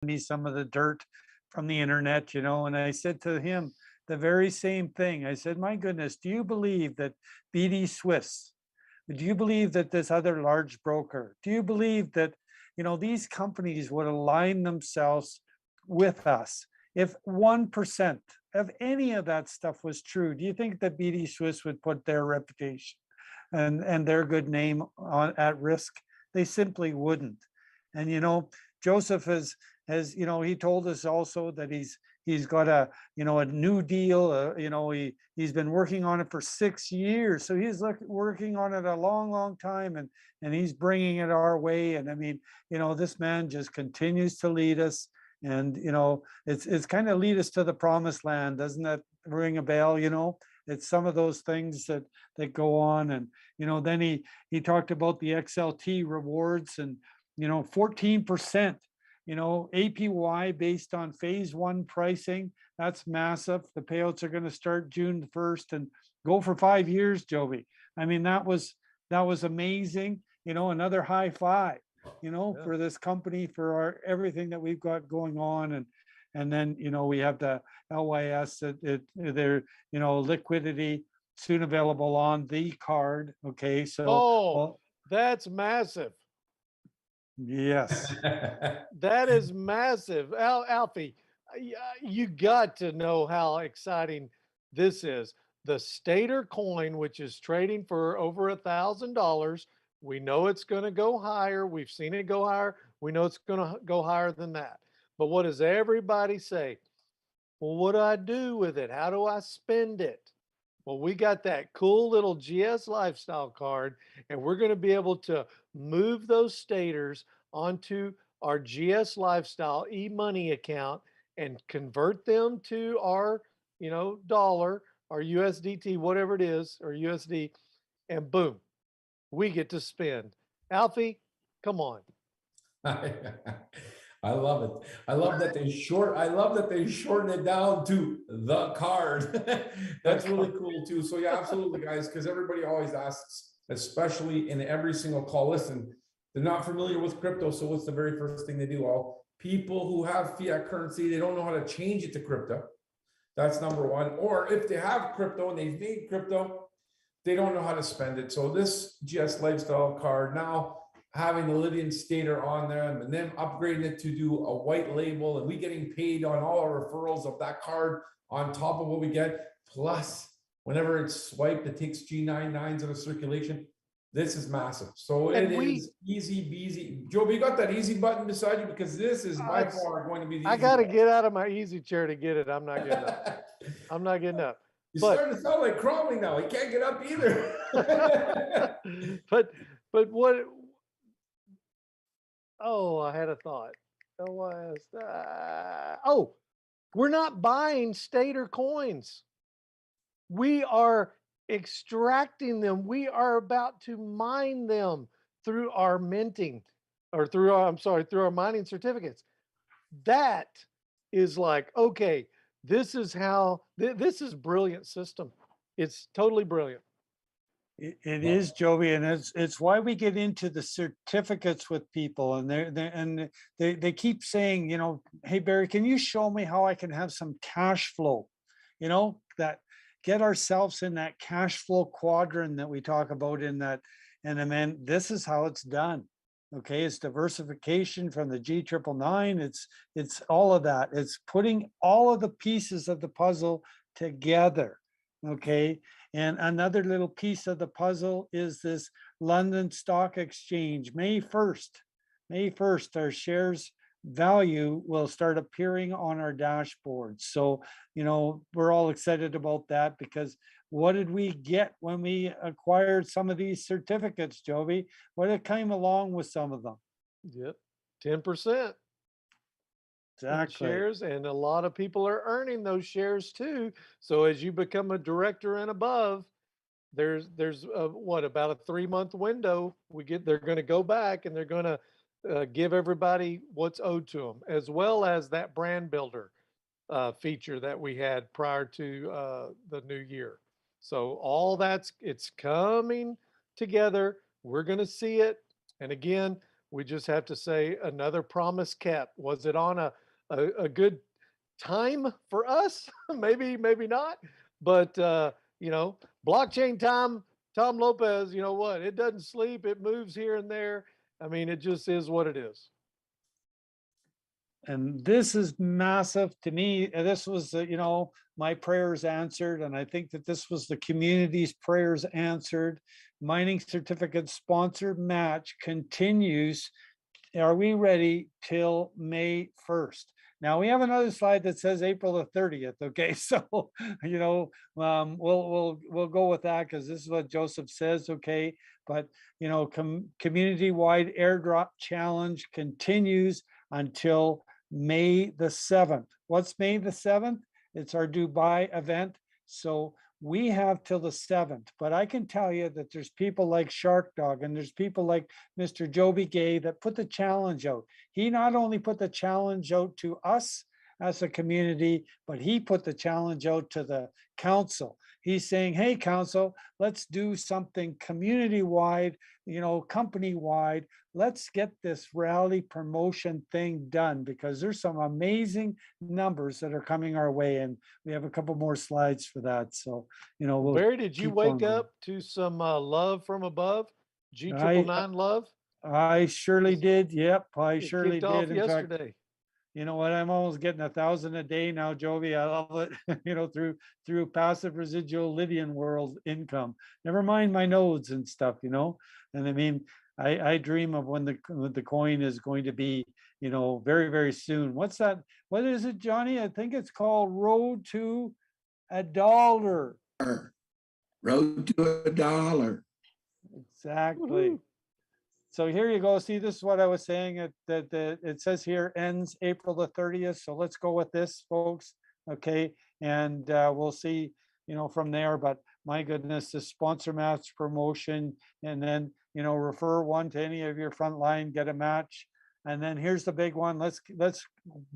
me some of the dirt from the internet, and I said to him the very same thing. I said, my goodness, do you believe that BD Swiss, do you believe that this other large broker, do you believe that, these companies would align themselves with us? If 1% of any of that stuff was true, do you think that BD Swiss would put their reputation and their good name at risk? They simply wouldn't. And Joseph has he told us also that he's got a new deal. He's been working on it for 6 years, so he's working on it a long time, and he's bringing it our way. And I mean, this man just continues to lead us, and it's kind of lead us to the promised land. Doesn't that ring a bell? It's some of those things that go on. And then he talked about the XLT rewards, and 14%, APY based on phase one pricing. That's massive. The payouts are going to start June 1st and go for 5 years, Joby. I mean, that was amazing. Another high five, for this company, for everything that we've got going on. And then, we have the LYS, their, liquidity soon available on the card. Okay. So, that's massive. Yes. That is massive. Alfie, you got to know how exciting this is. The Stater coin, which is trading for over $1,000. We know it's going to go higher. We've seen it go higher. We know it's going to go higher than that. But what does everybody say? Well, what do I do with it? How do I spend it? Well, we got that cool little GS Lifestyle card, and we're going to be able to move those staters onto our GS Lifestyle e-money account and convert them to our, dollar, our USDT, whatever it is, or USD, and boom, we get to spend. Alfie, come on. I love it. I love that they shorten it down to the card. That's really cool too. So yeah, absolutely, guys, because everybody always asks, especially in every single call. Listen, they're not familiar with crypto, so what's the very first thing they do? All people who have fiat currency, they don't know how to change it to crypto. That's number one. Or if they have crypto and they've made crypto, they don't know how to spend it. So this GS Lifestyle card now, having the Lydian Stater on there and then upgrading it to do a white label, and we getting paid on all our referrals of that card on top of what we get. Plus, whenever it's swiped, it takes G99s out of circulation. This is massive. So it is easy peasy. Joe, you got that easy button beside you, because this is by far going to be the I got to get out of my easy chair to get it. I'm not getting up. I'm not getting up. You're starting to sound like crawling now. He can't get up either. but what? Oh, I had a thought. We're not buying Stater coins. We are extracting them. We are about to mine them through our minting, or through our mining certificates. That is like, okay, this is how, this is brilliant system. It's totally brilliant. It is, Joey, and it's why we get into the certificates with people, and they keep saying, hey Barry, can you show me how I can have some cash flow? That get ourselves in that cash flow quadrant that we talk about in that, and then this is how it's done. Okay, it's diversification from the G999. It's all of that. It's putting all of the pieces of the puzzle together. Okay. And another little piece of the puzzle is this London Stock Exchange. May 1st, our shares value will start appearing on our dashboard. So, we're all excited about that, because what did we get when we acquired some of these certificates, Joby? What came along with some of them? Yep, 10%. Exactly. Shares, and a lot of people are earning those shares too. So as you become a director and above, there's about a 3-month window. They're going to go back and they're going to give everybody what's owed to them, as well as that brand builder feature that we had prior to the new year. So all it's coming together. We're going to see it. And again, We just have to say another promise kept. Was it on a good time for us? Maybe, maybe not. But you know, blockchain time, Tom Lopez, you know what? It doesn't sleep, it moves here and there. I mean, it just is what it is. And this is massive to me. This was, you know, my prayers answered. And I think that this was the community's prayers answered. Mining certificate sponsored match continues. Are we ready till May 1st? Now we have another slide that says April the 30th. Okay, so you know, we'll go with that because this is what Joseph says. Okay, but you know, community-wide airdrop challenge continues until May the 7th. What's May the 7th? It's our Dubai event. So we have till the 7th, but I can tell you that there's people like Shark Dog and there's people like Mr. Joby Gay that put the challenge out. He not only put the challenge out to us as a community, but he put the challenge out to the council. He's saying, hey, council, let's do something community-wide, you know, company-wide. Let's get this rally promotion thing done because there's some amazing numbers that are coming our way. And we have a couple more slides for that. So, you know, we'll Barry, did you keep wake going. up to some love from above? I G999 love? I surely did. Yep, I It surely kicked off did. In fact, yesterday. you know what? I'm almost getting 1,000 a day now, Jovi. I love it. You know, through passive residual Lydian World income. Never mind my nodes and stuff. You know, and I mean, I dream of when the coin is going to be, you know, very very soon. What's that? What is it, Johnny? I think it's called Road to $1. Road to $1. Exactly. Woohoo. So here you go. See, this is what I was saying. It says here ends April the 30th. So let's go with this, folks. Okay, and we'll see, you know, from there. But my goodness, the sponsor match promotion, and then you know, refer one to any of your front line, get a match, and then here's the big one. Let's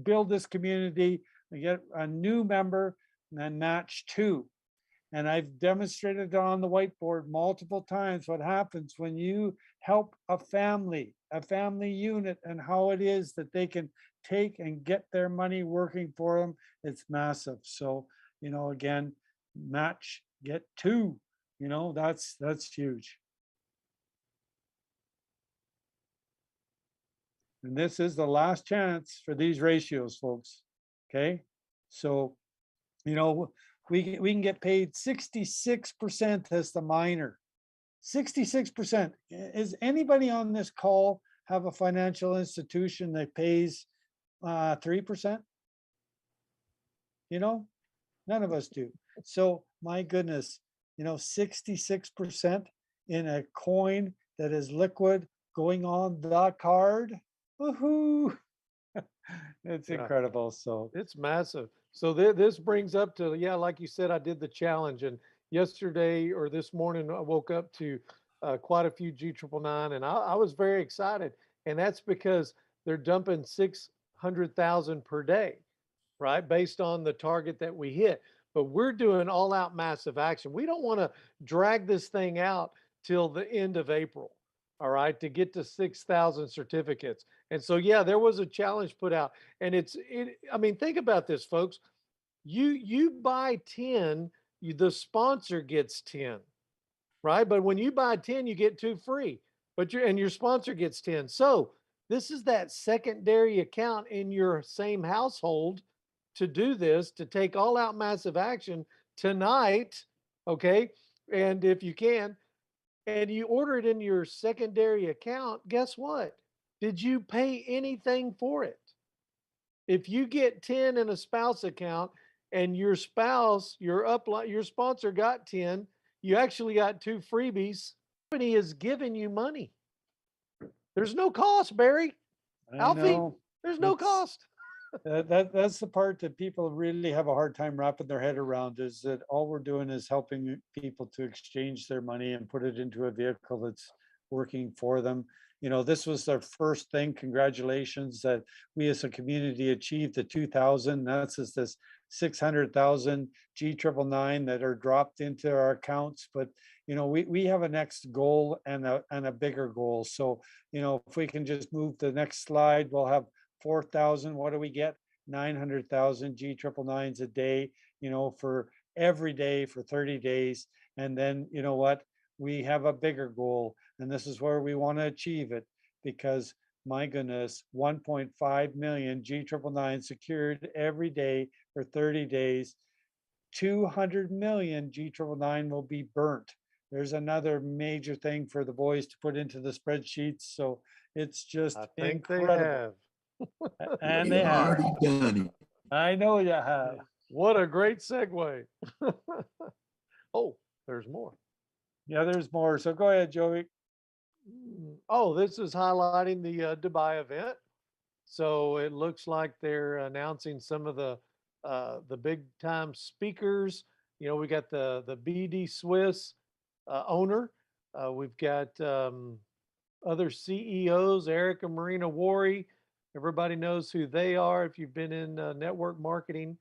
build this community. We get a new member, and then match 2. And I've demonstrated on the whiteboard multiple times what happens when you help a family unit, and how it is that they can take and get their money working for them. It's massive. So, you know, again, match, get 2, you know, that's huge. And this is the last chance for these ratios, folks. Okay. So, you know, we can get paid 66% as the miner. 66%. Is anybody on this call have a financial institution that pays 3%? You know, none of us do. So my goodness, you know, 66% in a coin that is liquid going on the card. Woohoo! It's Yeah. incredible. So It's massive. So this brings up to, yeah, like you said, I did the challenge, and yesterday or this morning I woke up to quite a few G999, and I was very excited, and that's because they're dumping 600,000 per day, right, based on the target that we hit. But we're doing all-out massive action. We don't want to drag this thing out till the end of April, all right, to get to 6,000 certificates. And so, yeah, there was a challenge put out, and I mean, think about this, folks. You buy 10, the sponsor gets 10, right? But when you buy 10, you get 2 free, but your sponsor gets 10. So this is that secondary account in your same household to do this, to take all out massive action tonight, okay? And if you can, and you order it in your secondary account, guess what? Did you pay anything for it? If you get 10 in a spouse account and your spouse, your sponsor got 10, you actually got 2 freebies. The company is giving you money. There's no cost, Barry. I Alfie, know there's no it's cost. that's the part that people really have a hard time wrapping their head around, is that all we're doing is helping people to exchange their money and put it into a vehicle that's working for them. this was our first thing. Congratulations that we as a community achieved the 2,000. That's just this 600,000 G999 that are dropped into our accounts. But, we have a next goal and a bigger goal. So, if we can just move to the next slide, we'll have 4,000. What do we get? 900,000 G999s a day, for every day for 30 days. And then, we have a bigger goal, and this is where we want to achieve it, because my goodness, 1.5 million G999 secured every day for 30 days. 200 million G999 will be burnt. There's another major thing for the boys to put into the spreadsheets. So it's just I think incredible. they have. And You've they have. already done it. I know you have. What a great segue. Oh, there's more. Yeah, there's more. So go ahead, Joey. Oh, this is highlighting the Dubai event. So it looks like they're announcing some of the big time speakers. We got the BD Swiss owner. We've got other CEOs, Eric and Marina Wari. Everybody knows who they are if you've been in network marketing.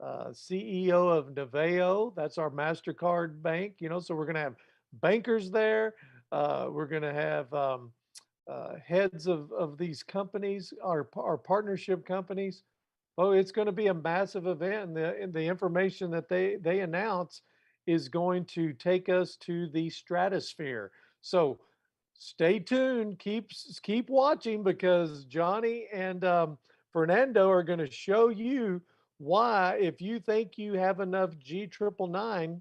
CEO of Naveo, that's our MasterCard bank. So we're going to have bankers there. We're going to have heads of these companies, our partnership companies. Oh, it's going to be a massive event, and the information that they announce is going to take us to the stratosphere. So stay tuned, keep watching, because Johnny and Fernando are going to show you why, if you think you have enough G999,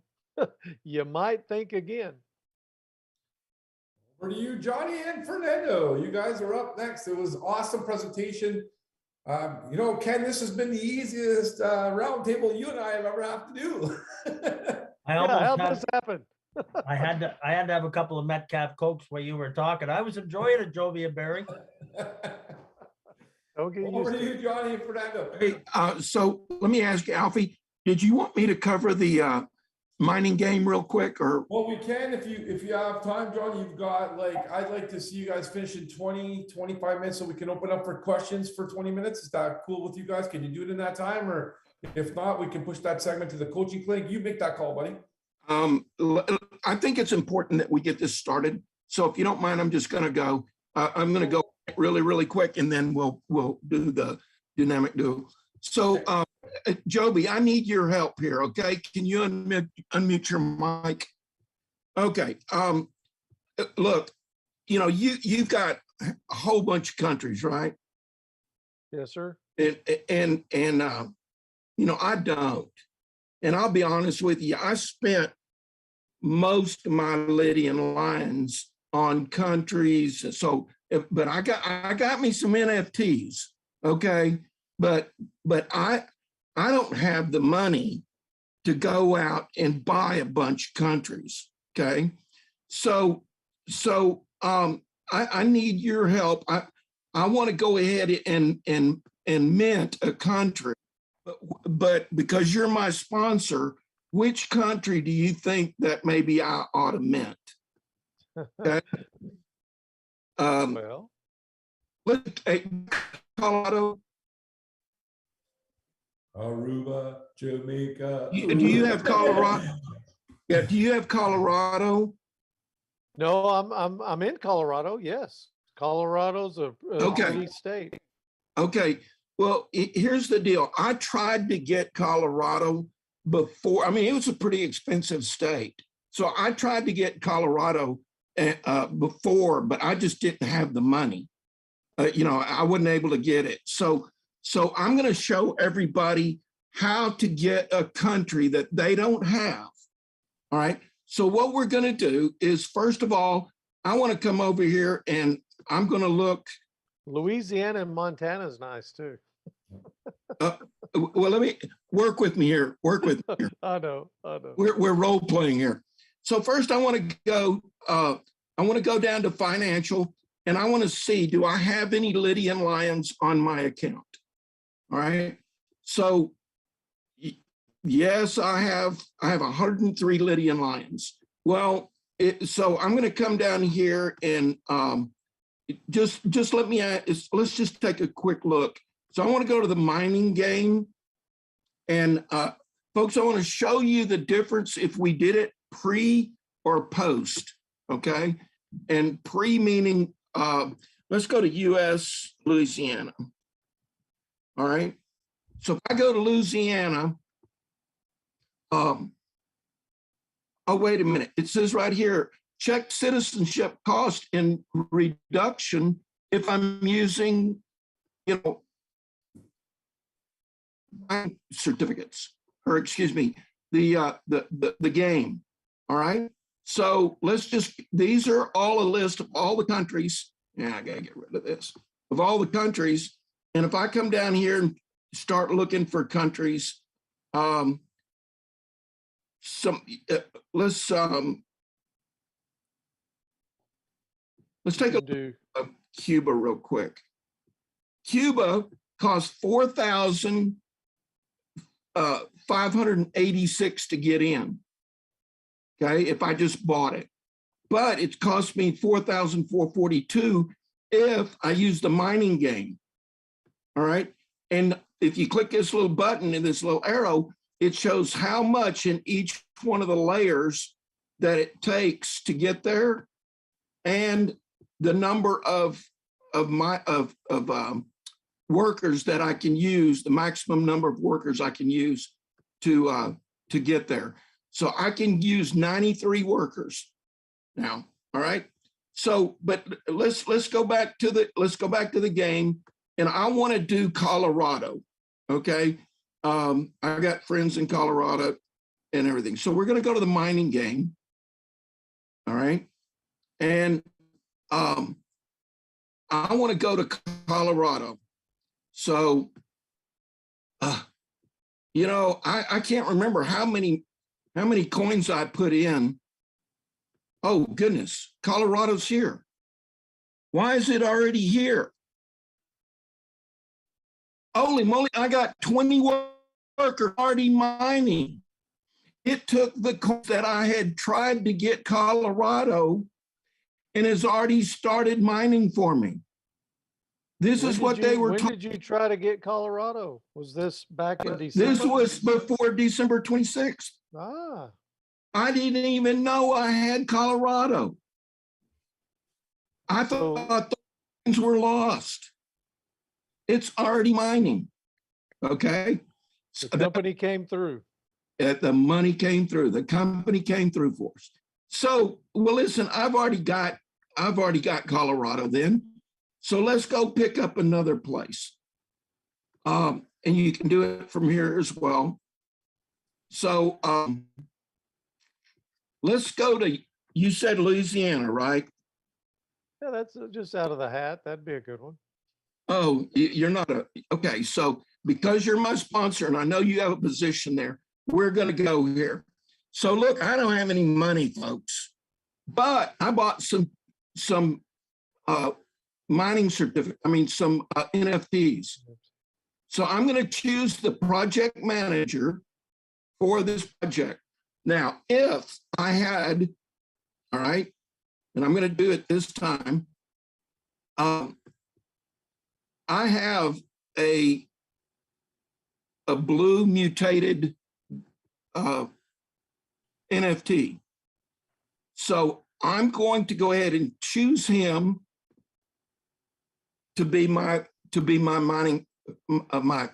you might think again. Over to you, Johnny and Fernando. You guys are up next. It was an awesome presentation. Ken, this has been the easiest roundtable you and I have ever had to do. How'd this happen? I had to have a couple of Metcalf Cokes while you were talking. I was enjoying it, Jovi and Barry. Okay, over to you, Johnny and Fernando. Hey, so let me ask you, Alfie, did you want me to cover the mining game real quick, or? Well, we can if you have time, John. You've got I'd like to see you guys finish in 20-25 minutes so we can open up for questions for 20 minutes. Is that cool with you guys? Can you do it in that time? Or if not, we can push that segment to the coaching clinic. You make that call, buddy. I think it's important that we get this started. So if you don't mind, I'm just going to go. I'm going to go really, really quick, and then we'll do the dynamic duo. So, Joby, I need your help here. Okay, can you unmute your mic? Okay. Look, you've got a whole bunch of countries, right? Yes, sir. And I don't. And I'll be honest with you, I spent most of my Lydian lines on countries. So, but I got me some NFTs, okay? But I don't have the money to go out and buy a bunch of countries, okay? So I need your help. I want to go ahead and mint a country, but because you're my sponsor, which country do you think that maybe I ought to mint? Okay. Well, let's take Colorado. Aruba, Jamaica. Do you have Colorado? Yeah. Do you have Colorado? no, I'm in Colorado. Yes, Colorado's a Okay. pretty state. Okay. Well, here's the deal. I tried to get Colorado before. I mean, it was a pretty expensive state. So I tried to get Colorado before, but I just didn't have the money. I wasn't able to get it. So I'm going to show everybody how to get a country that they don't have. All right. So what we're going to do is, first of all, I want to come over here and I'm going to look. Louisiana and Montana is nice too. Well, let me work with me here. Work with me here. I know. We're role playing here. So first, I want to go. I want to go down to financial, and I want to see, do I have any Lydian Lions on my account? All right. So yes, I have 103 Lydian Lions. Well, so I'm going to come down here and just let me let's just take a quick look. So I want to go to the mining game, and folks, I want to show you the difference if we did it pre or post. Okay, and pre meaning let's go to US Louisiana. All right, so if I go to Louisiana, oh wait a minute, it says right here, check citizenship cost in reduction if I'm using, certificates, or excuse me, the game. All right. So let's just, these are all a list of all the countries. Yeah, I gotta get rid of this, of all the countries. And if I come down here and start looking for countries, let's take a look at Cuba real quick. Cuba costs $4,586 to get in. Okay, if I just bought it, but it cost me $4,442 if I use the mining game. All right, and if you click this little button and this little arrow, it shows how much in each one of the layers that it takes to get there, and the number of workers that I can use, the maximum number of workers I can use to get there. So I can use 93 workers now. All right. So, but let's go back to the game, and I want to do Colorado. Okay. I got friends in Colorado and everything. So we're going to go to the mining game. All right. And I want to go to Colorado. So, I can't remember how many coins I put in. Oh, goodness. Colorado's here. Why is it already here? Holy moly, I got 20 workers already mining. It took the coins that I had tried to get Colorado and has already started mining for me. This is what they were. When did you try to get Colorado? Was this back in December? This was before December 26th. Ah. I didn't even know I had Colorado. I thought the things were lost. It's already mining. Okay. The company came through. The money came through. The company came through for us. So, well, listen, I've already got Colorado then. So let's go pick up another place. And you can do it from here as well. So let's go to, you said Louisiana, right? Yeah, that's just out of the hat. That'd be a good one. Oh, you're not okay. So because you're my sponsor and I know you have a position there, we're going to go here. So look, I don't have any money, folks, but I bought some mining certificate, some NFTs. So I'm going to choose the project manager for this project. Now, if I had, all right, and I'm going to do it this time, I have a blue mutated NFT. So I'm going to go ahead and choose him to be my mining my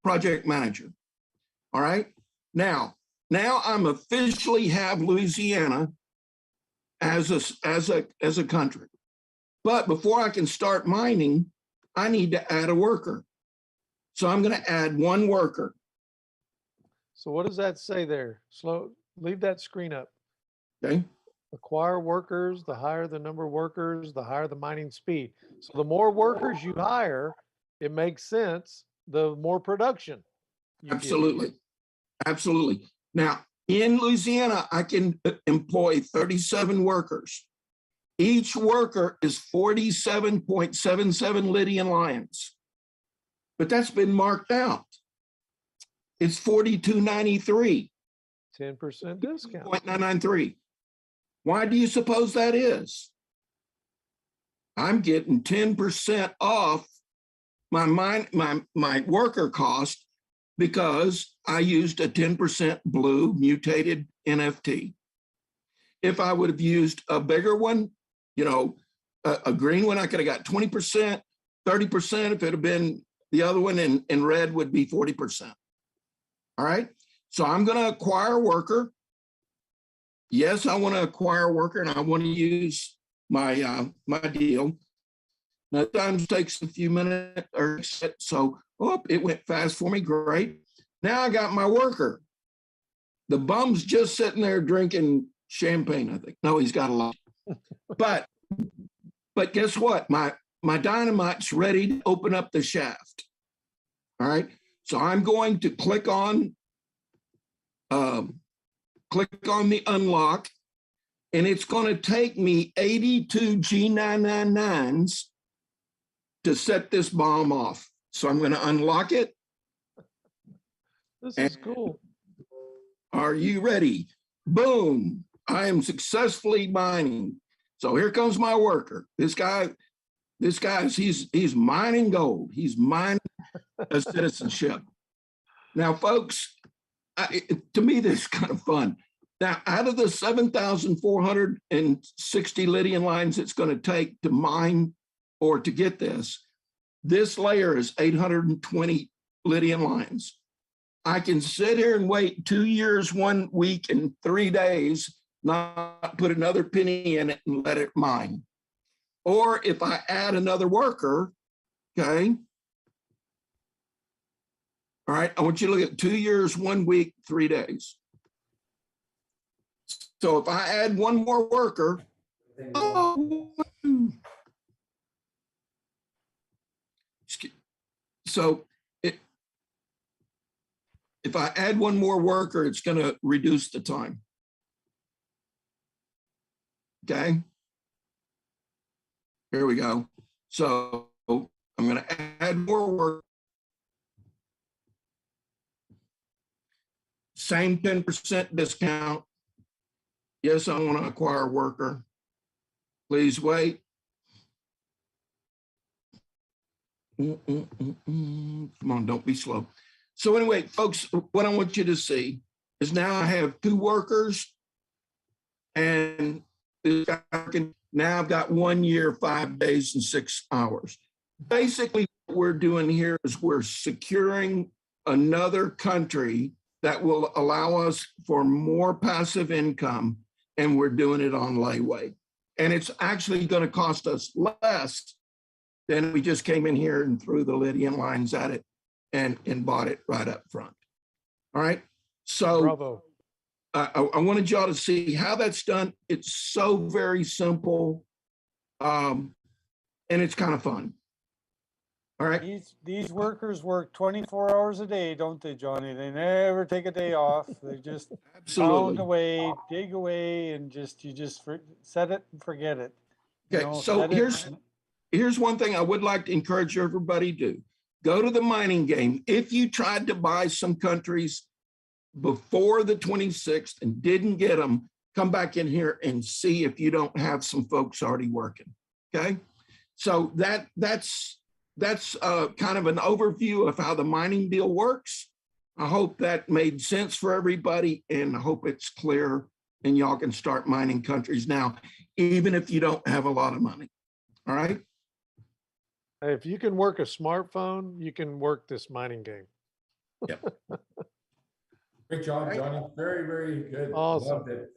project manager. All right. Now I'm officially have Louisiana as a country. But before I can start mining, I need to add a worker. So I'm going to add one worker. So what does that say there? Leave that screen up. Okay. Acquire workers, the higher the number of workers, the higher the mining speed. So the more workers you hire, it makes sense, the more production. Absolutely. Absolutely. Now, in Louisiana, I can employ 37 workers. Each worker is 47.77 Lydian lions. But that's been marked out. It's 42.93. 10% discount. 0.993. Why do you suppose that is? I'm getting 10% off my worker cost because I used a 10% blue mutated NFT. If I would have used a bigger one, you know, a green one, I could have got 20%, 30%. If it had been the other one in red would be 40%. All right. So I'm going to acquire a worker. Yes, I want to acquire a worker and I want to use my my deal. Now, it sometimes takes a few minutes or so. Oh, it went fast for me. Great. Now I got my worker. The bum's just sitting there drinking champagne, I think. No, he's got a lot. But guess what? My dynamite's ready to open up the shaft. All right. So I'm going to click on the unlock, and it's going to take me 82 G999s to set this bomb off. So I'm going to unlock it. This is cool. Are you ready? Boom. I am successfully mining. So here comes my worker. This guy's he's mining gold. He's mining a citizenship. Now, folks, to me, this is kind of fun. Now, out of the 7,460 Lydian lines it's going to take to mine or to get this layer is 820 Lydian lines. I can sit here and wait 2 years, 1 week, and 3 days, not put another penny in it and let it mine. Or if I add another worker, okay. All right, I want you to look at 2 years, 1 week, 3 days. So if I add one more worker, so if I add one more worker, it's going to reduce the time. Okay. Here we go. So I'm going to add more work. Same 10% discount. Yes, I want to acquire a worker. Please wait. Come on, don't be slow. So anyway, folks, what I want you to see is now I have 2 workers and now I've got 1 year, 5 days, and 6 hours. Basically, what we're doing here is we're securing another country that will allow us for more passive income, and we're doing it on layaway. And it's actually going to cost us less than we just came in here and threw the Lydian lines at it and bought it right up front. All right. So Bravo. I wanted y'all to see how that's done. It's so very simple, and it's kind of fun. All right. These workers work 24 hours a day, don't they, Johnny? They never take a day off. They just pound away, dig away, and you just set it and forget it. Okay. You know, so here's one thing I would like to encourage everybody to do. Go to the mining game. If you tried to buy some countries before the 26th and didn't get them, come back in here and see if you don't have some folks already working. Okay. So that's kind of an overview of how the mining deal works. I hope that made sense for everybody, and I hope it's clear and y'all can start mining countries now, even if you don't have a lot of money. All right. If you can work a smartphone, you can work this mining game. Yep. Great job, Johnny. Very, very good. Awesome. Loved it.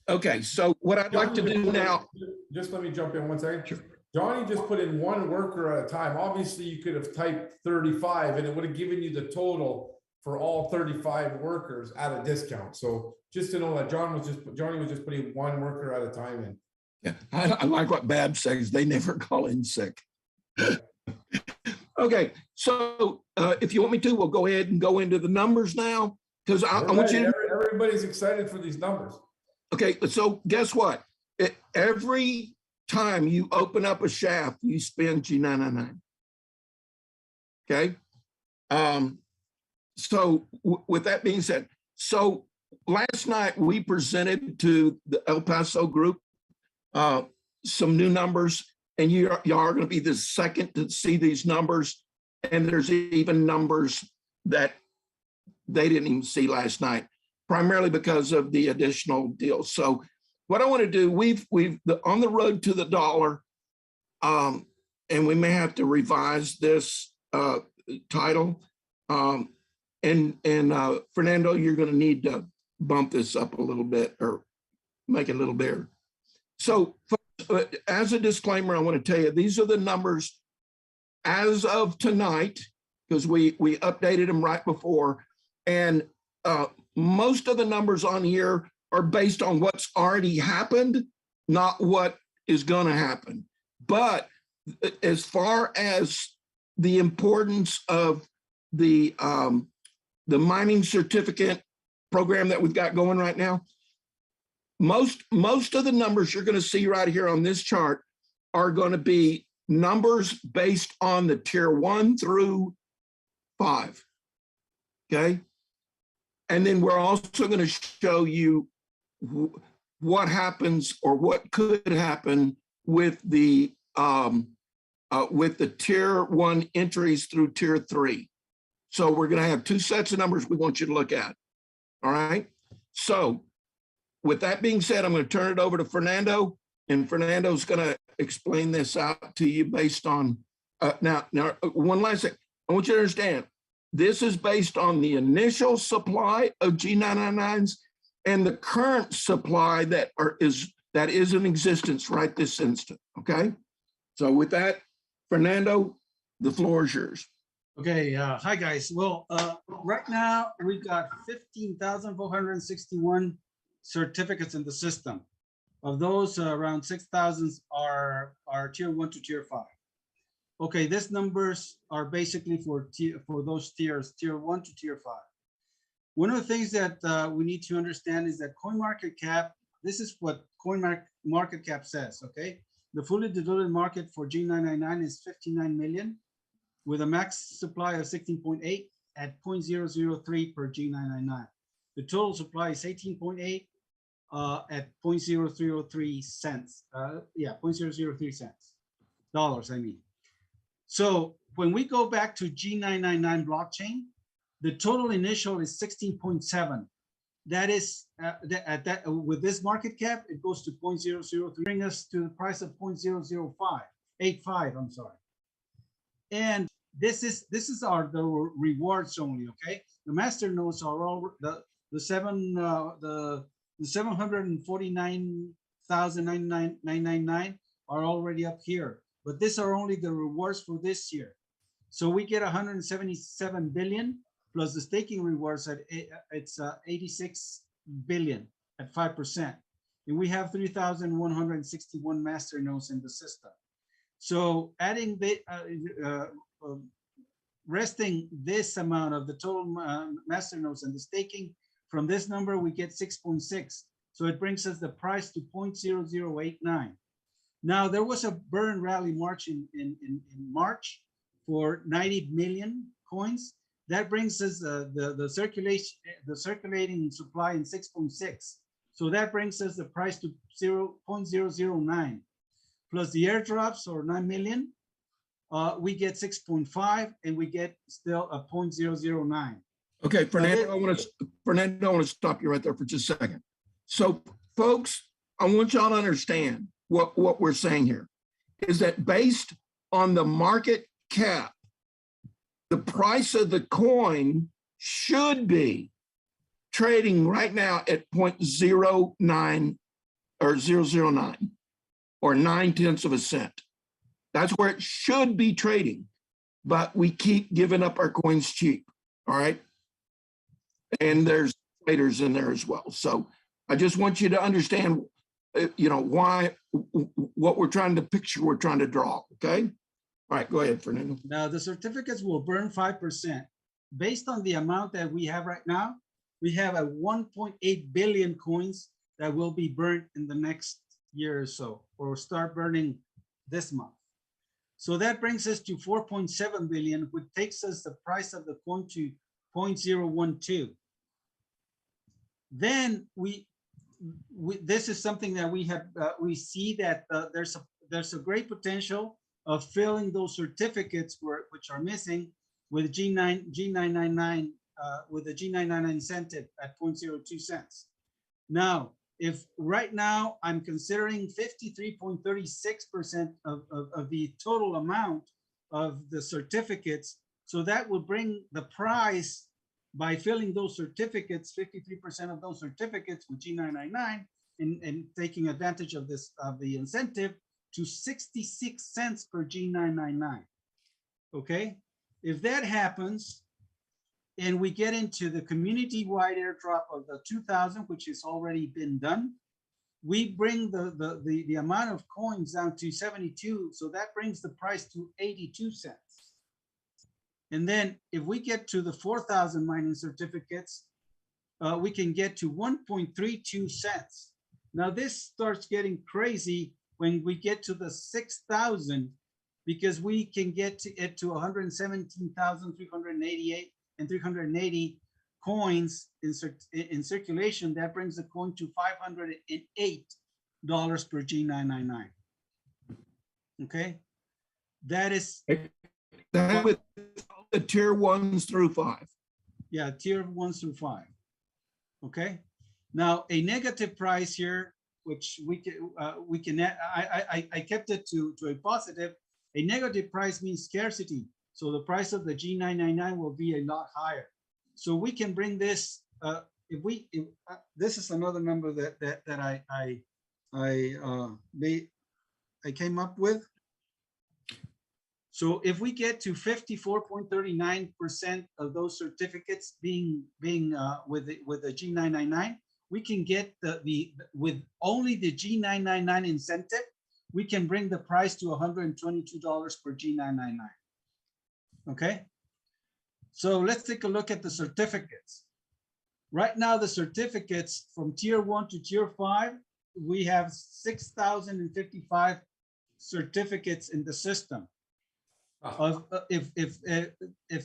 Okay, so what I'd like to do now. Just let me jump in 1 second. Sure. Johnny just put in 1 worker at a time. Obviously, you could have typed 35 and it would have given you the total for all 35 workers at a discount. So just to know that Johnny was just putting 1 worker at a time in. Yeah, I like what Bab says. They never call in sick. Okay, so if you want me to, we'll go ahead and go into the numbers now, because I want you to. Everybody's excited for these numbers. Okay, so guess what? Every time you open up a shaft, you spend G999. Okay. So with that being said, so last night we presented to the El Paso group some new numbers. and y'all are going to be the second to see these numbers. And there's even numbers that they didn't even see last night, primarily because of the additional deals. So what I want to do, we've on the road to the dollar, and we may have to revise this title. Fernando, you're going to need to bump this up a little bit or make it a little bigger. So as a disclaimer, I want to tell you, these are the numbers as of tonight, because we updated them right before. And most of the numbers on here are based on what's already happened, not what is going to happen. But as far as the importance of the mining certificate program that we've got going right now, most of the numbers you're going to see right here on this chart are going to be numbers based on the tier 1 through 5. Okay. And then we're also going to show you what happens or what could happen with the tier 1 entries through tier 3. So we're going to have 2 sets of numbers we want you to look at. All right. So with that being said, I'm going to turn it over to Fernando, and Fernando's going to explain this out to you based on now one last thing. I want you to understand, this is based on the initial supply of G999s and the current supply that is in existence right this instant. Okay. So with that, Fernando, the floor is yours. Okay, hi guys. Well, right now we've got 15,461 certificates in the system. Of those, around 6,000 are tier 1 to tier 5. Okay, these numbers are basically for those tiers, tier 1 to tier 5. One of the things that we need to understand is that CoinMarketCap, this is what CoinMarketCap says, okay? The fully diluted market for G999 is 59 million with a max supply of 16.8 at 0.003 per G999. The total supply is 18.8 at 0.0303 cents. 0.003 cents. Dollars, I mean. So when we go back to G999 blockchain, the total initial is 16.7. That is, with this market cap, it goes to 0.003, bring us to the price of 0.00585. I'm sorry. And this is the rewards only. Okay, the master nodes are all the 749,999 are already up here, but these are only the rewards for this year. So we get 177 billion plus the staking rewards at 86 billion at 5%, and we have 3,161 master nodes in the system. So adding the resting this amount of the total master nodes and the staking from this number, we get 6.6. So it brings us the price to 0.0089. Now there was a burn rally March in March for 90 million coins. That brings us the circulating supply in 6.6. So that brings us the price to 0.009. Plus the airdrops, or 9 million, we get 6.5, and we get still a 0.009. Okay, Fernando, I want to stop you right there for just a second. So, folks, I want y'all to understand what we're saying here is that based on the market cap, the price of the coin should be trading right now at 0.09 or 009. Or 9/10 of a cent. That's where it should be trading, but we keep giving up our coins cheap. All right. And there's traders in there as well. So I just want you to understand, why, what we're trying to picture, we're trying to draw. Okay. All right, go ahead, Fernando. Now the certificates will burn 5%. Based on the amount that we have right now, we have a 1.8 billion coins that will be burnt in the next year or so, or start burning this month. So that brings us to 4.7 billion, which takes us the price of the coin to 0.012. Then this is something that we have we see that there's a great potential of filling those certificates which are missing with G999 with the G999 incentive at 0.02 cents. Now, if right now I'm considering 53.36% of the total amount of the certificates, so that would bring the price by filling those certificates, 53% of those certificates with G999 and taking advantage of this of the incentive to 66 cents per G999. Okay, if that happens, and we get into the community-wide airdrop of the 2,000, which has already been done, we bring the amount of coins down to 72, so that brings the price to 82 cents. And then if we get to the 4,000 mining certificates, we can get to 1.32 cents. Now this starts getting crazy when we get to the 6,000, because we can get to it to 117,388 and 380 coins in circulation. That brings the coin to $508 per G999. Okay, that is that with the tier 1s through 5. Yeah, tier 1 through 5. Okay, now a negative price here, which we can I kept it to a positive. A negative price means scarcity, so the price of the G999 will be a lot higher. So we can bring this. This is another number that I came up with. So if we get to 54.39% of those certificates being with the G999, we can get with only the G999 incentive, we can bring the price to $122 per G999. Okay, so let's take a look at the certificates. Right now, the certificates from tier 1 to tier 5, we have 6,055 certificates in the system. If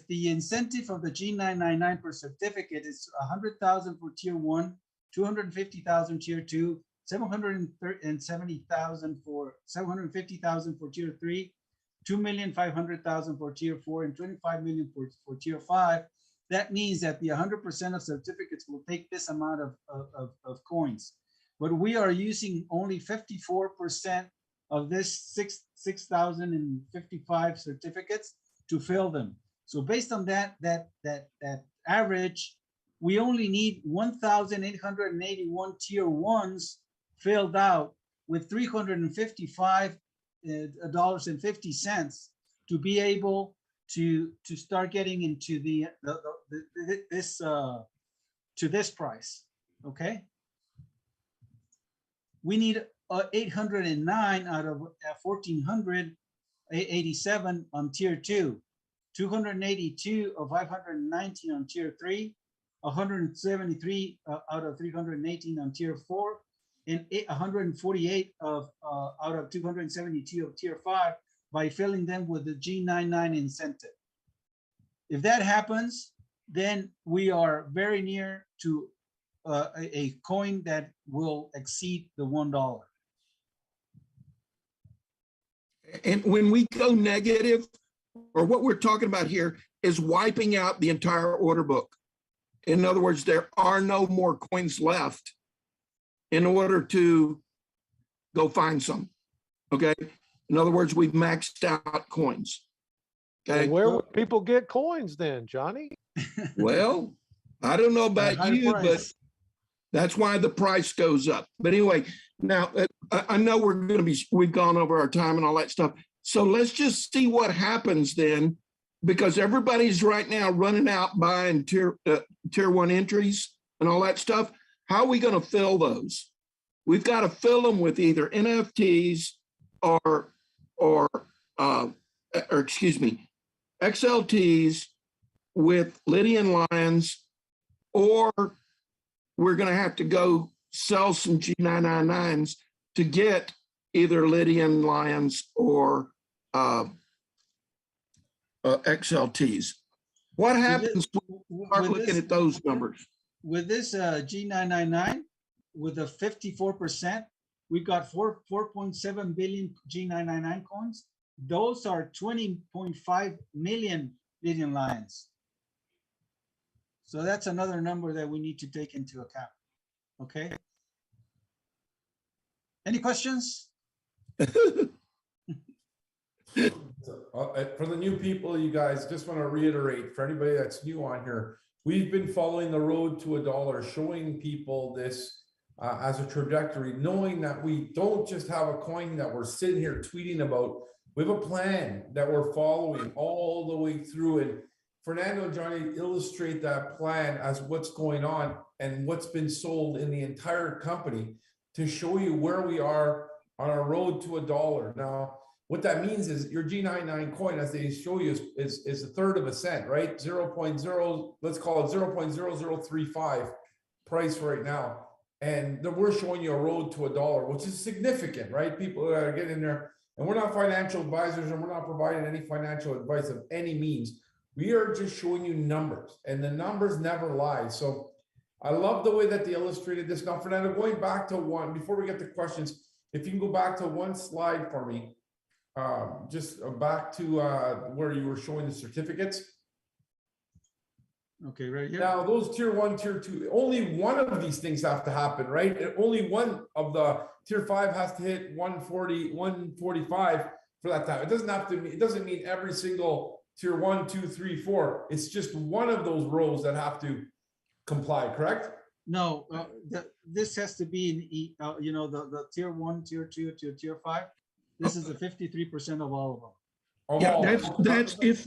the incentive of the G999 per certificate is 100,000 for tier 1, 250,000 tier 2, 750,000 for tier 3, 2,500,000 for tier 4, and 25 million for tier 5. That means that the 100% of certificates will take this amount of coins. But we are using only 54% of this 6,055 certificates to fill them. So based on that average, we only need 1,881 tier 1s filled out with $355.50 to be able to start getting into this price. Okay, we need 809 out of 1,487 on tier 2, 282 of 519 on tier 3, 173 out of 318 on tier 4, and 148 out of 272 of tier 5 by filling them with the G99 incentive. If that happens, then we are very near to a coin that will exceed the $1. And when we go negative, or what we're talking about here is wiping out the entire order book. In other words, there are no more coins left in order to go find some. Okay. In other words, we've maxed out coins. Okay. And where would people get coins then, Johnny? Well, I don't know about you, but that's why the price goes up. But anyway, now I know we've gone over our time and all that stuff. So let's just see what happens then, because everybody's right now running out buying tier 1 entries and all that stuff. How are we going to fill those? We've got to fill them with either NFTs or excuse me, XLTs with Lydian Lions, or we're going to have to go sell some G999s to get either Lydian Lions or XLTs. What happens when we start looking at those numbers? With this G999, with the 54%, we got 4.7 billion G999 coins. Those are 20.5 million Lydian lions. So that's another number that we need to take into account. Okay. Any questions? For the new people, you guys, just want to reiterate for anybody that's new on here, we've been following the road to $1, showing people this as a trajectory, knowing that we don't just have a coin that we're sitting here tweeting about. We have a plan that we're following all the way through, and Fernando and Johnny illustrate that plan as what's going on and what's been sold in the entire company to show you where we are on our road to $1. Now, what that means is your G99 coin, as they show you, is a third of a cent, right? 0.0, let's call it 0.0035 price right now. And then we're showing you a road to $1, which is significant, right? People that are getting there, and we're not financial advisors, and we're not providing any financial advice of any means. We are just showing you numbers, and the numbers never lie. So I love the way that they illustrated this. Now, Fernando, going back to one, before we get to questions, if you can go back to one slide for me, just back to where you were showing the certificates. Okay, right here. Now, those tier 1, tier 2, only one of these things have to happen, right? Only one of the tier 5 has to hit 140, 145 for that time. It doesn't have to mean, it doesn't mean every single tier 1, 2, 3, 4. It's just one of those rows that have to comply, correct? No, this has to be in, you know, the tier 1, tier 2 to tier 5. This is the 53% of all of them. Yeah, that's if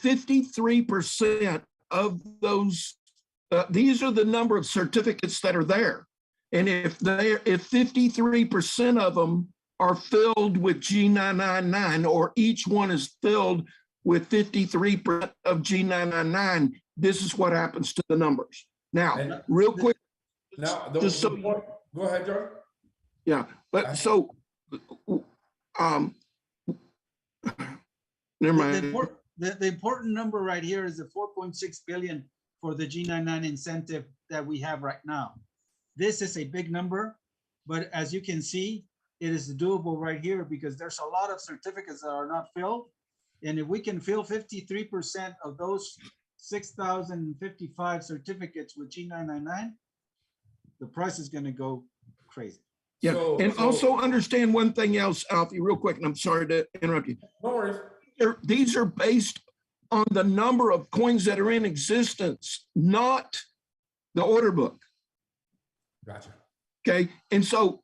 53% of those, these are the number of certificates that are there. And if 53% of them are filled with G999, or each one is filled with 53% of G999, this is what happens to the numbers. Now, real quick. Now, just so, go ahead, John. Yeah, but so, never mind. The important number right here is the 4.6 billion for the G99 incentive that we have right now. This is a big number, but as you can see, it is doable right here because there's a lot of certificates that are not filled. And if we can fill 53% of those 6,055 certificates with G999, the price is going to go crazy. Yeah, also understand one thing else, Alfie, real quick, and I'm sorry to interrupt you. No worries. These are based on the number of coins that are in existence, not the order book. Gotcha. Okay, and so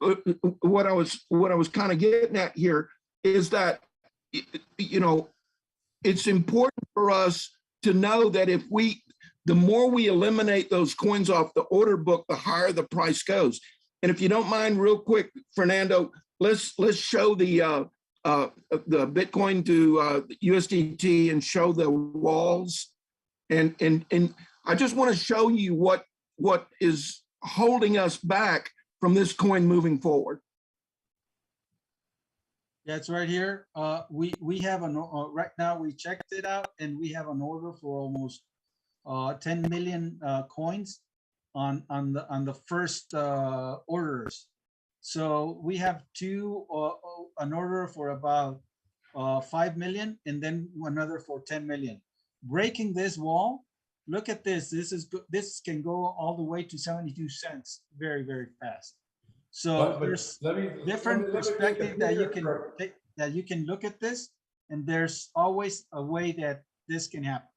what I was kind of getting at here is that, you know, it's important for us to know that if the more we eliminate those coins off the order book, the higher the price goes. And if you don't mind, real quick, Fernando, let's show the Bitcoin to USDT and show the walls. And I just want to show you what is holding us back from this coin moving forward. Yeah, it's right here. We have right now we checked it out, and we have an order for almost 10 million coins on the first orders. So we have an order for about 5 million, and then another for 10 million. Breaking this wall, look at this. This can go all the way to 72 cents very, very fast. So there's different perspective that you can look at this, and there's always a way that this can happen.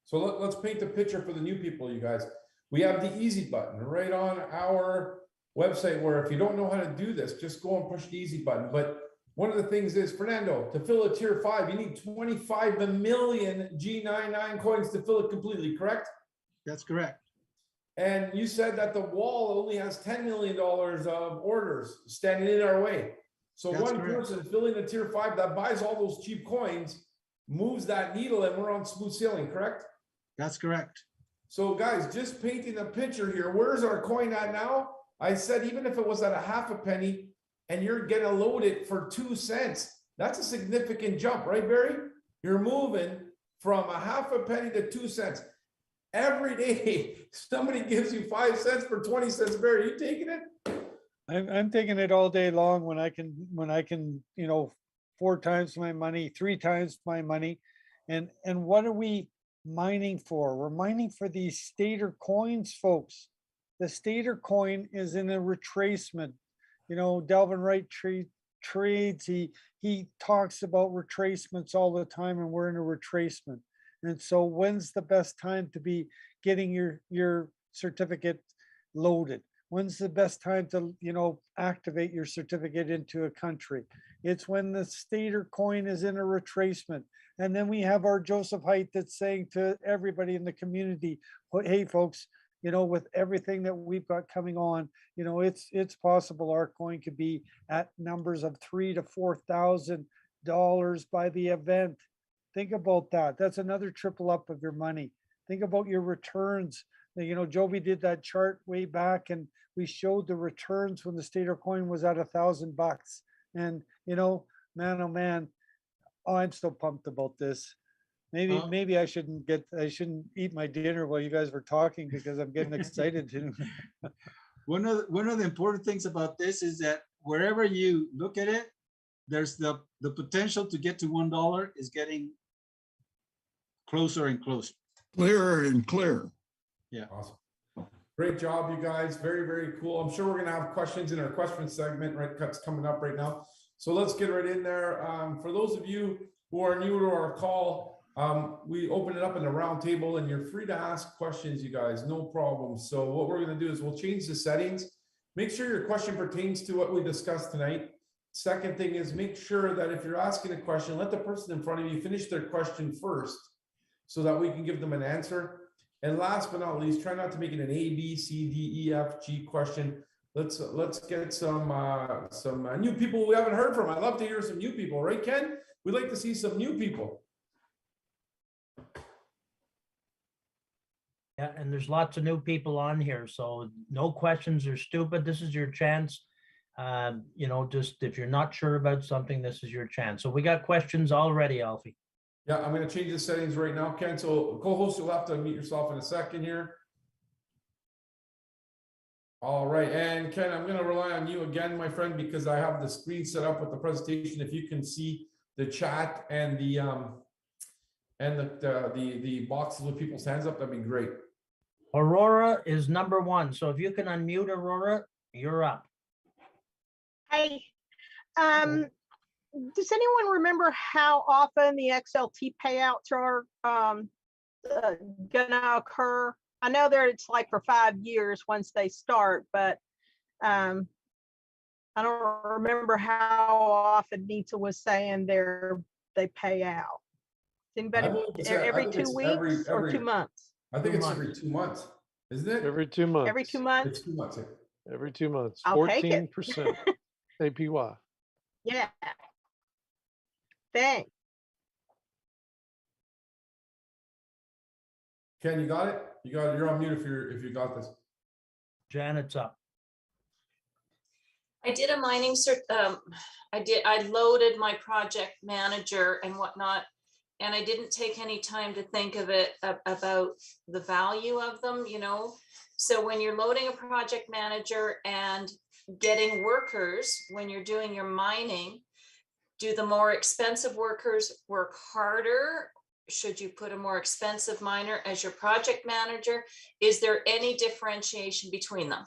So let's paint the picture for the new people, you guys. We have the easy button right on our website, where if you don't know how to do this, just go and push the easy button. But one of the things is, Fernando, to fill a tier 5, you need 25 million G99 coins to fill it completely, correct? That's correct. And you said that the wall only has $10 million of orders standing in our way. So That's one correct. person filling a tier 5 that buys all those cheap coins moves that needle, and we're on smooth sailing, correct? That's correct. So guys, just painting a picture here, where's our coin at now? I said, even if it was at a half a penny and you're gonna load it for 2 cents, that's a significant jump, right, Barry? You're moving from a half a penny to 2 cents. Every day, somebody gives you 5 cents for 20 cents, Barry, you taking it? I'm taking it all day long when I can, you know, 4 times my money, 3 times my money. And what are we mining for? We're mining for these Stater coins, folks. The Stater coin is in a retracement. You know, Delvin Wright trades, he talks about retracements all the time, and we're in a retracement. And so when's the best time to be getting your certificate loaded? When's the best time to, you know, activate your certificate into a country? It's when the Stater coin is in a retracement. And then we have our Joseph Haidt that's saying to everybody in the community, hey, folks, you know, with everything that we've got coming on, you know, it's possible our coin could be at numbers of $3,000 to $4,000 by the event. Think about that. That's another triple up of your money. Think about your returns. You know, Joby did that chart way back, and we showed the returns when the Stater coin was at $1,000. And, you know, man, oh man, oh, I'm so pumped about this. Maybe I shouldn't eat my dinner while you guys were talking, because I'm getting excited. One of the important things about this is that wherever you look at it, there's the potential to get to $1 is getting closer and closer. Clearer and clearer. Yeah. Awesome. Great job, you guys. Very, very cool. I'm sure we're going to have questions in our question segment, right? That's coming up right now. So let's get right in there. For those of you who are new to our call, we open it up in a round table, and you're free to ask questions, you guys, no problem. So what we're going to do is we'll change the settings. Make sure your question pertains to what we discussed tonight. Second thing is, make sure that if you're asking a question, let the person in front of you finish their question first, so that we can give them an answer. And last but not least, try not to make it an A, B, C, D, E, F, G question. Let's get some new people we haven't heard from. I'd love to hear some new people, right, Ken? We'd like to see some new people. Yeah, and there's lots of new people on here, so no questions are stupid. This is your chance. You know, just if you're not sure about something, this is your chance. So we got questions already, Alfie. Yeah, I'm going to change the settings right now, Ken. So co-host, you'll have to unmute yourself in a second here. All right, and Ken, I'm going to rely on you again, my friend, because I have the screen set up with the presentation. If you can see the chat and the boxes with people's hands up, that'd be great. Aurora is number 1. So if you can unmute Aurora, you're up. Hey, does anyone remember how often the XLT payouts are gonna occur? I know that it's like for 5 years once they start, but I don't remember how often Nita was saying they pay out. Anybody, every 2 weeks or 2 months? I think it's every 2 months, isn't it? Every 2 months. Every 2 months? It's 2 months. Every 2 months. I'll take it. 14% APY. Yeah. Thanks. Ken, you got it? You got it. You're on mute if you got this. Janet's up. I did a mining cert. I loaded my project manager and whatnot, and I didn't take any time to think of it about the value of them, you know. So when you're loading a project manager and getting workers, when you're doing your mining, do the more expensive workers work harder? Should you put a more expensive miner as your project manager? Is there any differentiation between them?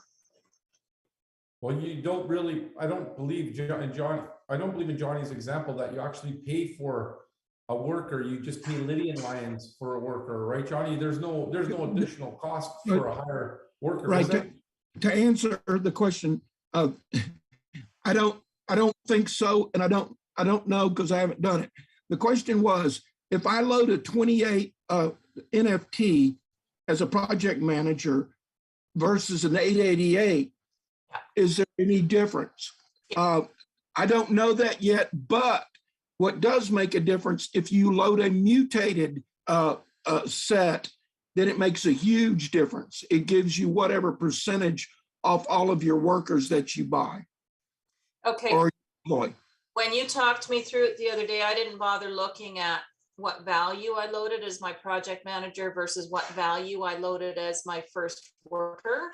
Well, you don't really, I don't believe in Johnny's example that you actually pay for a worker. You just pay Lydian Lions for a worker, right, Johnny? There's no additional cost for a higher worker. Right. To answer the question, I don't think so, and I don't know because I haven't done it. The question was, if I load a 28 NFT as a project manager versus an 888, is there any difference? I don't know that yet, but what does make a difference, if you load a mutated set, then it makes a huge difference. It gives you whatever percentage off all of your workers that you buy. Okay. Or employ. When you talked me through it the other day, I didn't bother looking at what value I loaded as my project manager versus what value I loaded as my first worker.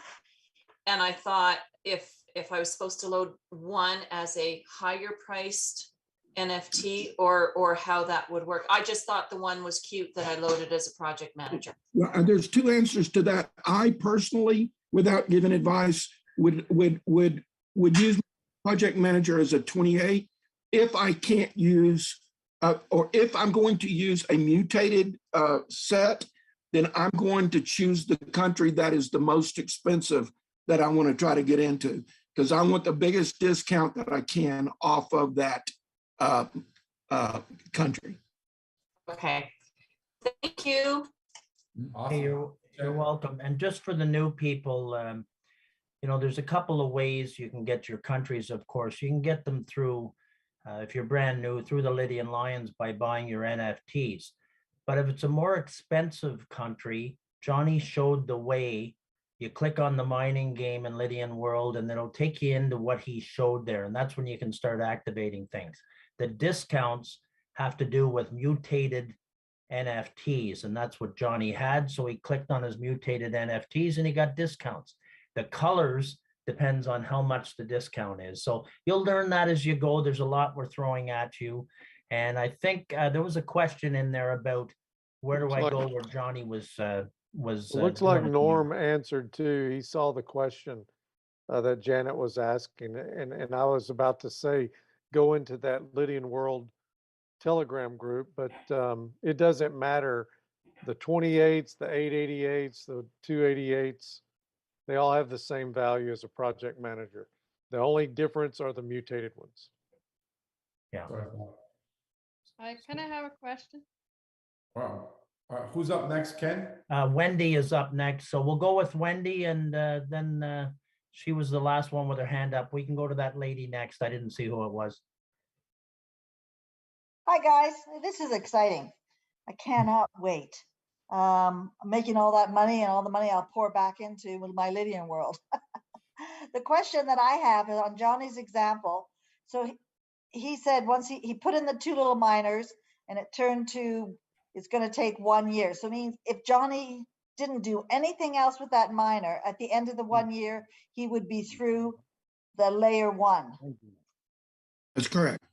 And I thought, if if I was supposed to load one as a higher priced NFT or how that would work. I just thought the one was cute that I loaded as a project manager. Well, and there's two answers to that. I personally, without giving advice, would use project manager as a 28 if I can't use or if I'm going to use a mutated set, then I'm going to choose the country that is the most expensive that I want to try to get into, because I want the biggest discount that I can off of that country. Okay, thank you. Hey, you're welcome. And just for the new people, you know, there's a couple of ways you can get your countries, of course. You can get them through, if you're brand new, through the Lydian Lions by buying your NFTs. But if it's a more expensive country, Johnny showed the way. You click on the mining game in Lydian World, and it'll take you into what he showed there. And that's when you can start activating things. The discounts have to do with mutated NFTs, and that's what Johnny had. So he clicked on his mutated NFTs and he got discounts. The colors depends on how much the discount is. So you'll learn that as you go. There's a lot we're throwing at you. And I think there was a question in there about where do I go where Johnny was Looks like Norm answered too. He saw the question that Janet was asking, and I was about to say, go into that Lydian World Telegram group, but it doesn't matter. The 28s, the 888s, the 288s, they all have the same value as a project manager. The only difference are the mutated ones. Yeah. I kind of have a question. Wow. Who's up next, Ken? Wendy is up next. So we'll go with Wendy, and then she was the last one with her hand up. We can go to that lady next. I didn't see who it was. Hi guys, this is exciting. I cannot wait. I'm making all that money, and all the money I'll pour back into with my Lydian World. The question that I have is on Johnny's example. So he said once he put in the two little miners, and it turned to, it's going to take 1 year. So it means if Johnny didn't do anything else with that miner, at the end of the 1 year, he would be through the layer 1. That's correct.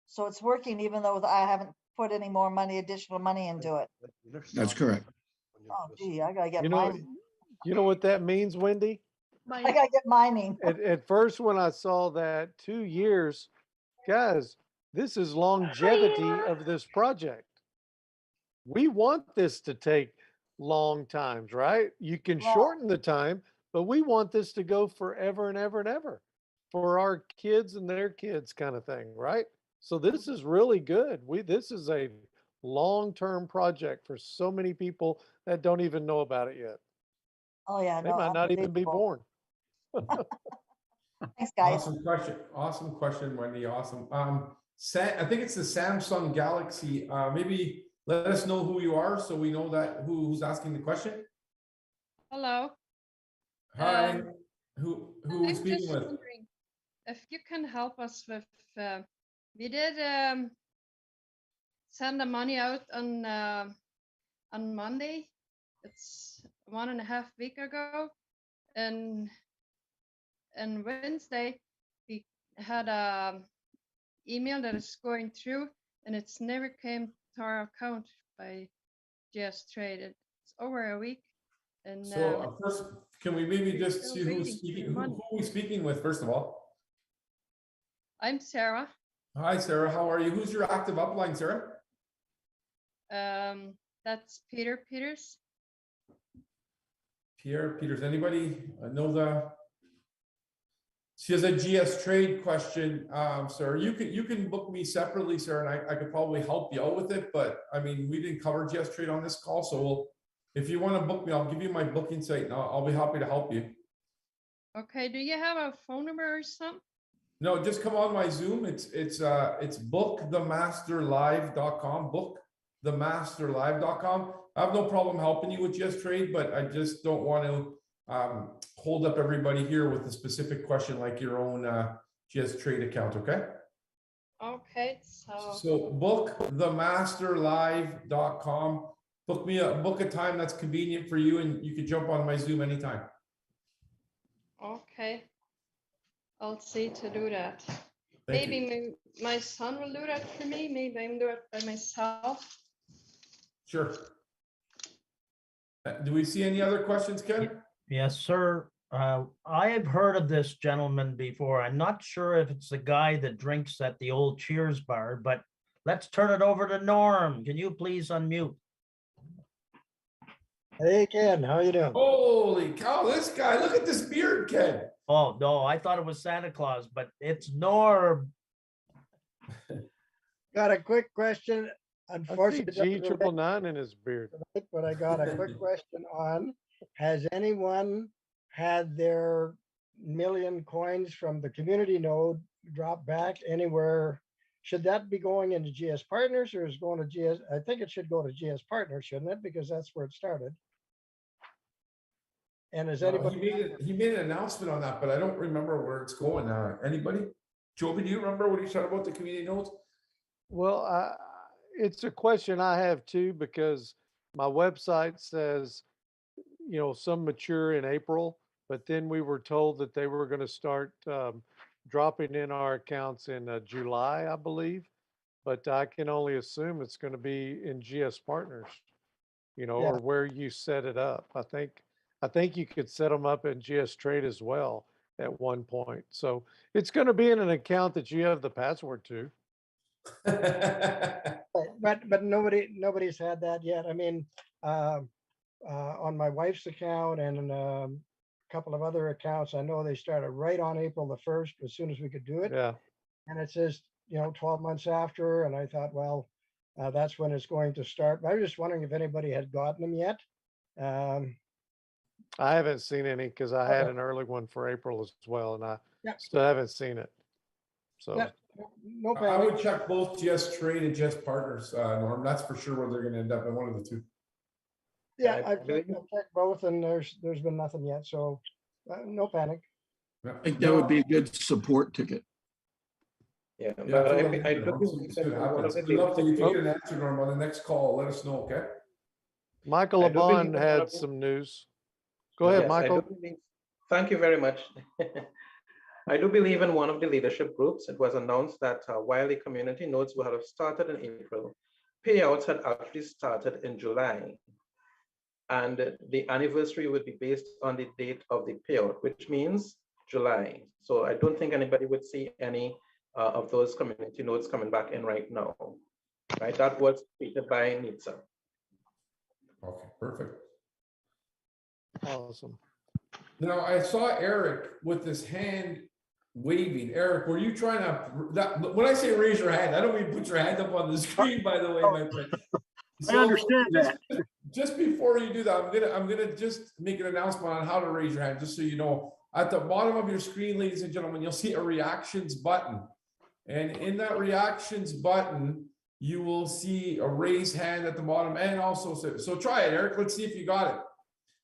So it's working even though I haven't put any more money, additional money into it. That's correct. Oh, gee, I gotta get You know, mining. you know what that means, Wendy? I gotta get mining. At first, when I saw that 2 years, guys, this is longevity of this project. We want this to take long times, right? You can shorten the time, but we want this to go forever and ever and ever for our kids and their kids kind of thing, right? So this is really good. This is a long-term project for so many people that don't even know about it yet. Oh yeah, They might not even be born. Thanks, guys. Awesome question, Wendy. Awesome. I think it's the Samsung Galaxy. Maybe let us know who you are so we know that who's asking the question. Hello. Hi. Who are we speaking with? Wondering if you can help us with. We did send the money out on Monday. It's 1.5 weeks ago, and Wednesday we had a email that is going through, and it's never came to our account by GS Trade. It's over a week, and so first, can we maybe just see who's speaking? Who are we speaking with first of all? I'm Sarah. Hi, Sarah. How are you? Who's your active upline, Sarah? That's Peter Peters. Pierre Peters. Anybody know the? She has a GS Trade question, Sarah. You can book me separately, Sarah, and I could probably help you out with it. But I mean, we didn't cover GS Trade on this call, so if you want to book me, I'll give you my booking site, and I'll be happy to help you. Okay. Do you have a phone number or something? No, just come on my Zoom. It's bookthemasterlive.com. Bookthemasterlive.com. I have no problem helping you with GS Trade, but I just don't want to hold up everybody here with a specific question like your own GS Trade account. Okay. Okay. So bookthemasterlive.com. Book a time that's convenient for you, and you can jump on my Zoom anytime. Okay. I'll see to do that. Thank Maybe you. my son will do that for me. Maybe I'm do it by myself. Sure. Do we see any other questions, Ken? Yes, sir. I have heard of this gentleman before. I'm not sure if it's the guy that drinks at the old Cheers bar, but let's turn it over to Norm. Can you please unmute? Hey Ken, how you doing? Holy cow, this guy, look at this beard, Ken. Oh, no, I thought it was Santa Claus, but it's Norm. Got a quick question. I see Unfortunately, it doesn't relate G999 in his beard. to it, but I got a quick question on, has anyone had their million coins from the community node drop back anywhere? Should that be going into GS Partners or is it going to GS? I think it should go to GS Partners, shouldn't it? Because that's where it started. And is anybody? He made an announcement on that, but I don't remember where it's going. Anybody? Joby, do you remember what he said about the community nodes? Well, it's a question I have too, because my website says, you know, some mature in April, but then we were told that they were going to start dropping in our accounts in July, I believe. But I can only assume it's going to be in GS Partners, you know, Yeah. or where you set it up. I think you could set them up in GS Trade as well at one point. So it's going to be in an account that you have the password to. But nobody's had that yet. I mean, on my wife's account and a couple of other accounts, I know they started right on April the 1st, as soon as we could do it. Yeah. And it says, you know, 12 months after, and I thought, well, that's when it's going to start. But I was just wondering if anybody had gotten them yet. I haven't seen any because I had Okay. an early one for April as well, and I Yeah. still haven't seen it. So Yeah, no I would panic. check both GS Trade and GS Partners, Norm. That's for sure where they're going to end up in one of the two. Yeah, I've checked both and there's been nothing yet, so no panic. Yeah. I think that would be a good support ticket. Yeah, Yeah, but I I do do believe believe that one of the We'd love to, if you Oh. get an answer, Norm, on the next call, let us know, okay? Michael I do believe Laban that one had of the- some news. Go ahead, Yes, I do Michael. believe- Thank you very much. I do believe in one of the leadership groups, it was announced that while the community nodes would have started in April, payouts had actually started in July. And the anniversary would be based on the date of the payout, which means July. So I don't think anybody would see any of those community nodes coming back in right now. Right, that was tweeted by NITSA. Okay, perfect. Awesome. Now, I saw Eric with his hand waving. Eric, were you trying to, when I say raise your hand, I don't mean put your hand up on the screen, by the way, my friend. I understand that. Just before you do that, I'm gonna just make an announcement on how to raise your hand, just so you know. At the bottom of your screen, ladies and gentlemen, you'll see a reactions button. And in that reactions button, you will see a raise hand at the bottom and also, so try it, Eric. Let's see if you got it.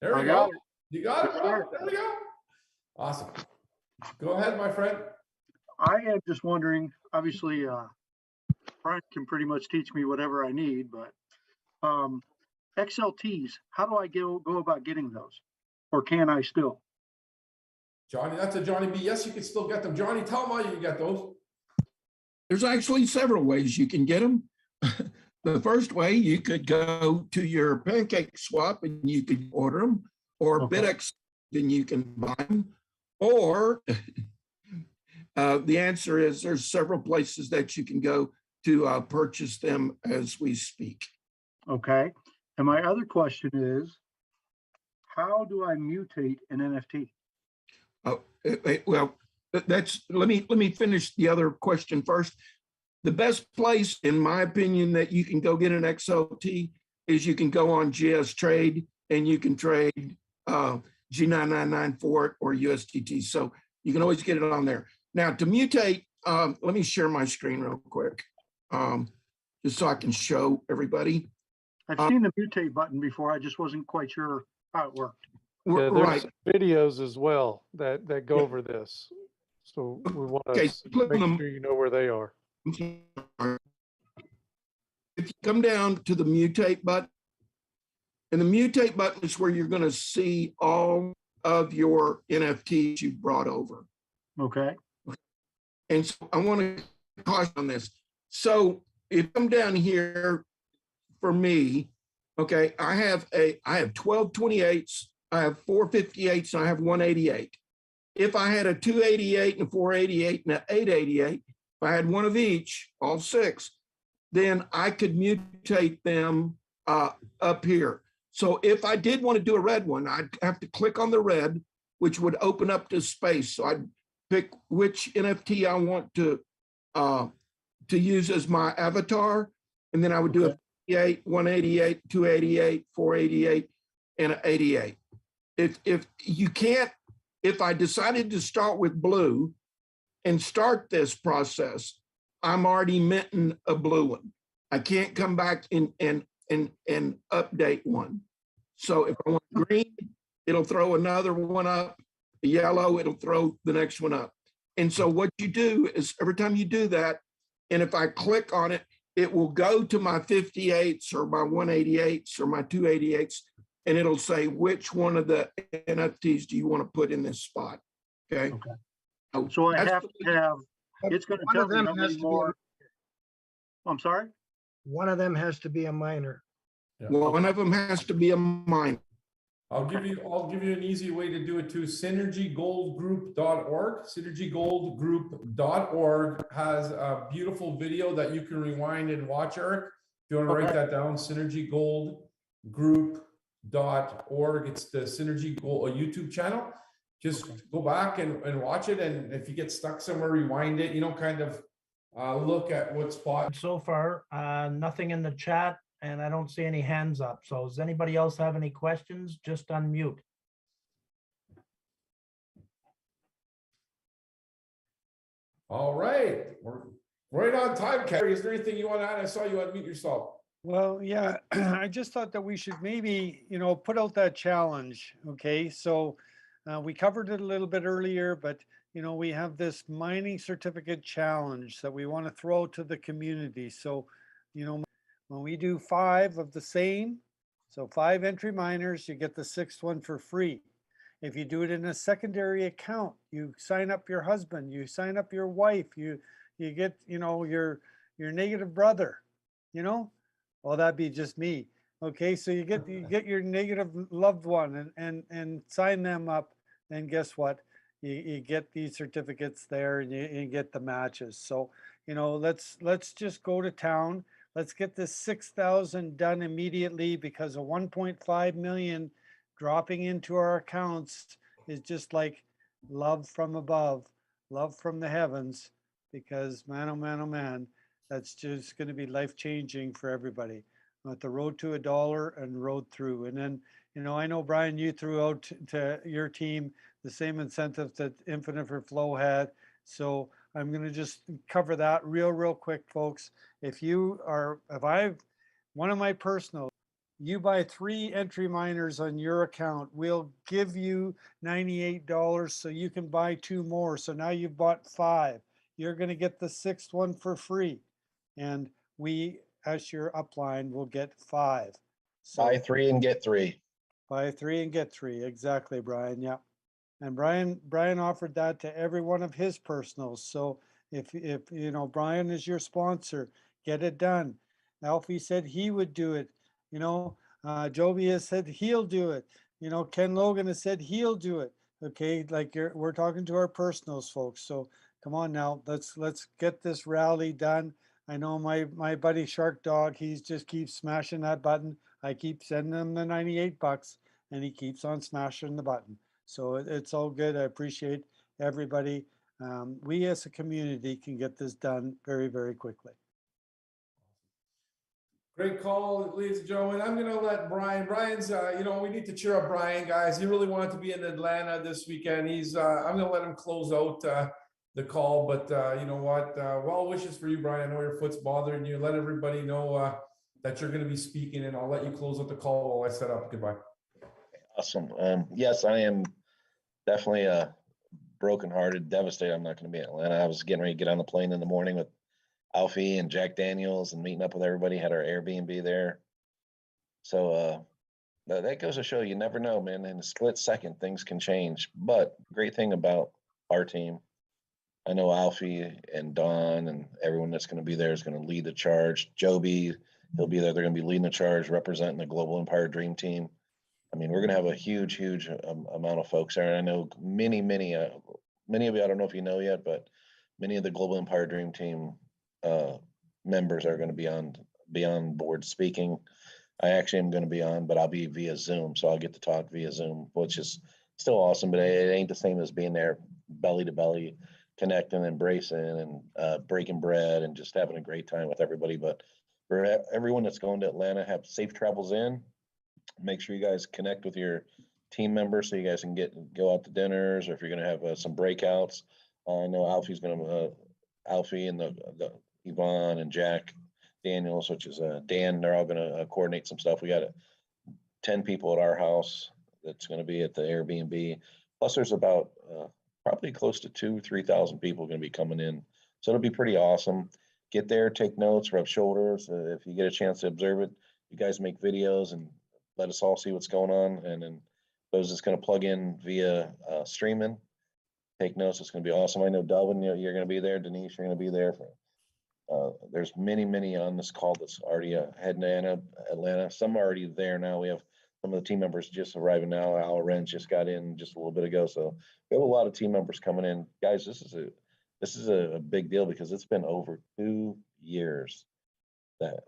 There we go. You got it, Robert. There we go. Awesome. Go ahead, my friend. I am just wondering, obviously, Brian can pretty much teach me whatever I need, but XLTs, how do I go about getting those? Or can I still? Johnny, that's a Johnny B. Yes, you can still get them. Johnny, tell them how you can get those. There's actually several ways you can get them. The first way, you could go to your Pancake Swap and you could order them, or Okay. BitX, then you can buy them. Or the answer is there's several places that you can go to purchase them as we speak. Okay. And my other question is, how do I mutate an NFT? Well, that's let me finish the other question first. The best place, in my opinion, that you can go get an XLT is you can go on GS Trade and you can trade G999 for it or USDT. So you can always get it on there. Now to mutate, let me share my screen real quick, just so I can show everybody. I've seen the mutate button before. I just wasn't quite sure how it worked. Yeah, Right. there's videos as well that go over this. So we want to Okay, click on make them. sure you know where they are. I'm sorry. If you come down to the mutate button, and the mutate button is where you're going to see all of your NFTs you brought over. Okay. And so I want to caution on this. So if I'm down here for me, okay, I have 12 28s, I have 4 58s, and I have 188. If I had a 288 and a 488 and an 888, if I had one of each, all 6, then I could mutate them up here. So if I did want to do a red one, I'd have to click on the red, which would open up this space. So I'd pick which NFT I want to use as my avatar, and then I would do a 58, 188, 288, 488, and an 88. If I decided to start with blue and start this process, I'm already minting a blue one. I can't come back and update one. So if I want green, it'll throw another one up. Yellow, it'll throw the next one up. And so what you do is every time you do that, and if I click on it, it will go to my 58s or my 188s or my 288s, and it'll say which one of the NFTs do you want to put in this spot. Okay. So I have to have, it's going to One tell of me them how has many to be more. I'm sorry? One of them has to be a minor. One of them has to be a minor. I'll give you an easy way to do it too. Synergygoldgroup.org. Synergygoldgroup.org has a beautiful video that you can rewind and watch, Eric. If you want to write that down, synergygoldgroup.org. It's the Synergy Gold YouTube channel. Just go back and watch it. And if you get stuck somewhere, rewind it, kind of look at what spot. So far, nothing in the chat, and I don't see any hands up. So does anybody else have any questions? Just unmute. All right. We're right on time, Carrie. Is there anything you want to add? I saw you unmute yourself. Well, yeah, I just thought that we should maybe, put out that challenge. Okay. So we covered it a little bit earlier, but, we have this mining certificate challenge that we want to throw to the community. So, when we do 5 of the same, so 5 entry miners, you get the 6th one for free. If you do it in a secondary account, you sign up your husband, you sign up your wife, you get, your negative brother, well, that'd be just me. Okay, so you get your negative loved one and sign them up, and guess what? You get these certificates there, and you get the matches. So, let's just go to town. Let's get this 6,000 done immediately, because a 1.5 million dropping into our accounts is just like love from above, love from the heavens, because man, oh man, oh man, that's just going to be life-changing for everybody. At the road to $1 and road through. And then, I know, Brian, you threw out to your team the same incentive that Infinite for Flow had. So I'm going to just cover that real quick, folks. If one of my personal, you buy 3 entry miners on your account, we'll give you $98 so you can buy 2 more. So now you've bought 5. You're going to get the 6th one for free. And we, as your upline, will get 5. So buy 3 and get 3. Buy 3 and get 3. Exactly, Brian. Yeah. And Brian offered that to every one of his personals. So if Brian is your sponsor, get it done. Alfie said he would do it. Joby has said he'll do it. Ken Logan has said he'll do it. Okay, we're talking to our personals, folks. So come on now, let's get this rally done. I know my buddy Shark Dog, he just keeps smashing that button. I keep sending him the $98 and he keeps on smashing the button. So it's all good. I appreciate everybody. We as a community can get this done very, very quickly. Great call, ladies and gentlemen. I'm going to let Brian's, we need to cheer up Brian, guys. He really wanted to be in Atlanta this weekend. I'm going to let him close out the call, but you know what? Well wishes for you, Brian. I know your foot's bothering you. Let everybody know that you're going to be speaking, and I'll let you close out the call while I set up. Goodbye. Awesome. Yes, I am definitely brokenhearted, devastated. I'm not going to be in Atlanta. I was getting ready to get on the plane in the morning with Alfie and Jack Daniels and meeting up with everybody. Had our Airbnb there. So that goes to show you never know, man. In a split second, things can change. But great thing about our team I know Alfie and Don and everyone that's going to be there is going to lead the charge. Joby, he'll be there. They're going to be leading the charge, representing the Global Empire Dream Team. I mean, we're going to have a huge amount of folks there. And I know many of you, I don't know if you know yet, but many of the Global Empire Dream Team members are going to be on board speaking. I actually am going to be on, but I'll be via Zoom. So I'll get to talk via Zoom, which is still awesome, but it ain't the same as being there belly to belly, connecting, embracing, and breaking bread and just having a great time with everybody. But for everyone that's going to Atlanta, have safe travels in. Make sure you guys connect with your team members so you guys can go out to dinners, or if you're going to have some breakouts. I know Alfie's going to, Alfie and the Yvonne and Jack Daniels, which is Dan, they're all going to coordinate some stuff. We got 10 people at our house that's going to be at the Airbnb. Plus there's about probably close to 2,000-3,000 people going to be coming in. So it'll be pretty awesome. Get there, take notes, rub shoulders. If you get a chance to observe it, you guys make videos and let us all see what's going on. And then those that's going to plug in via streaming, take notes. It's going to be awesome. I know Delvin, you're going to be there. Denise, you're going to be there. There's many on this call that's already heading to Atlanta. Some are already there now. We have some of the team members just arriving now. Al Renz just got in just a little bit ago. So we have a lot of team members coming in. Guys, this is a big deal because it's been over 2 years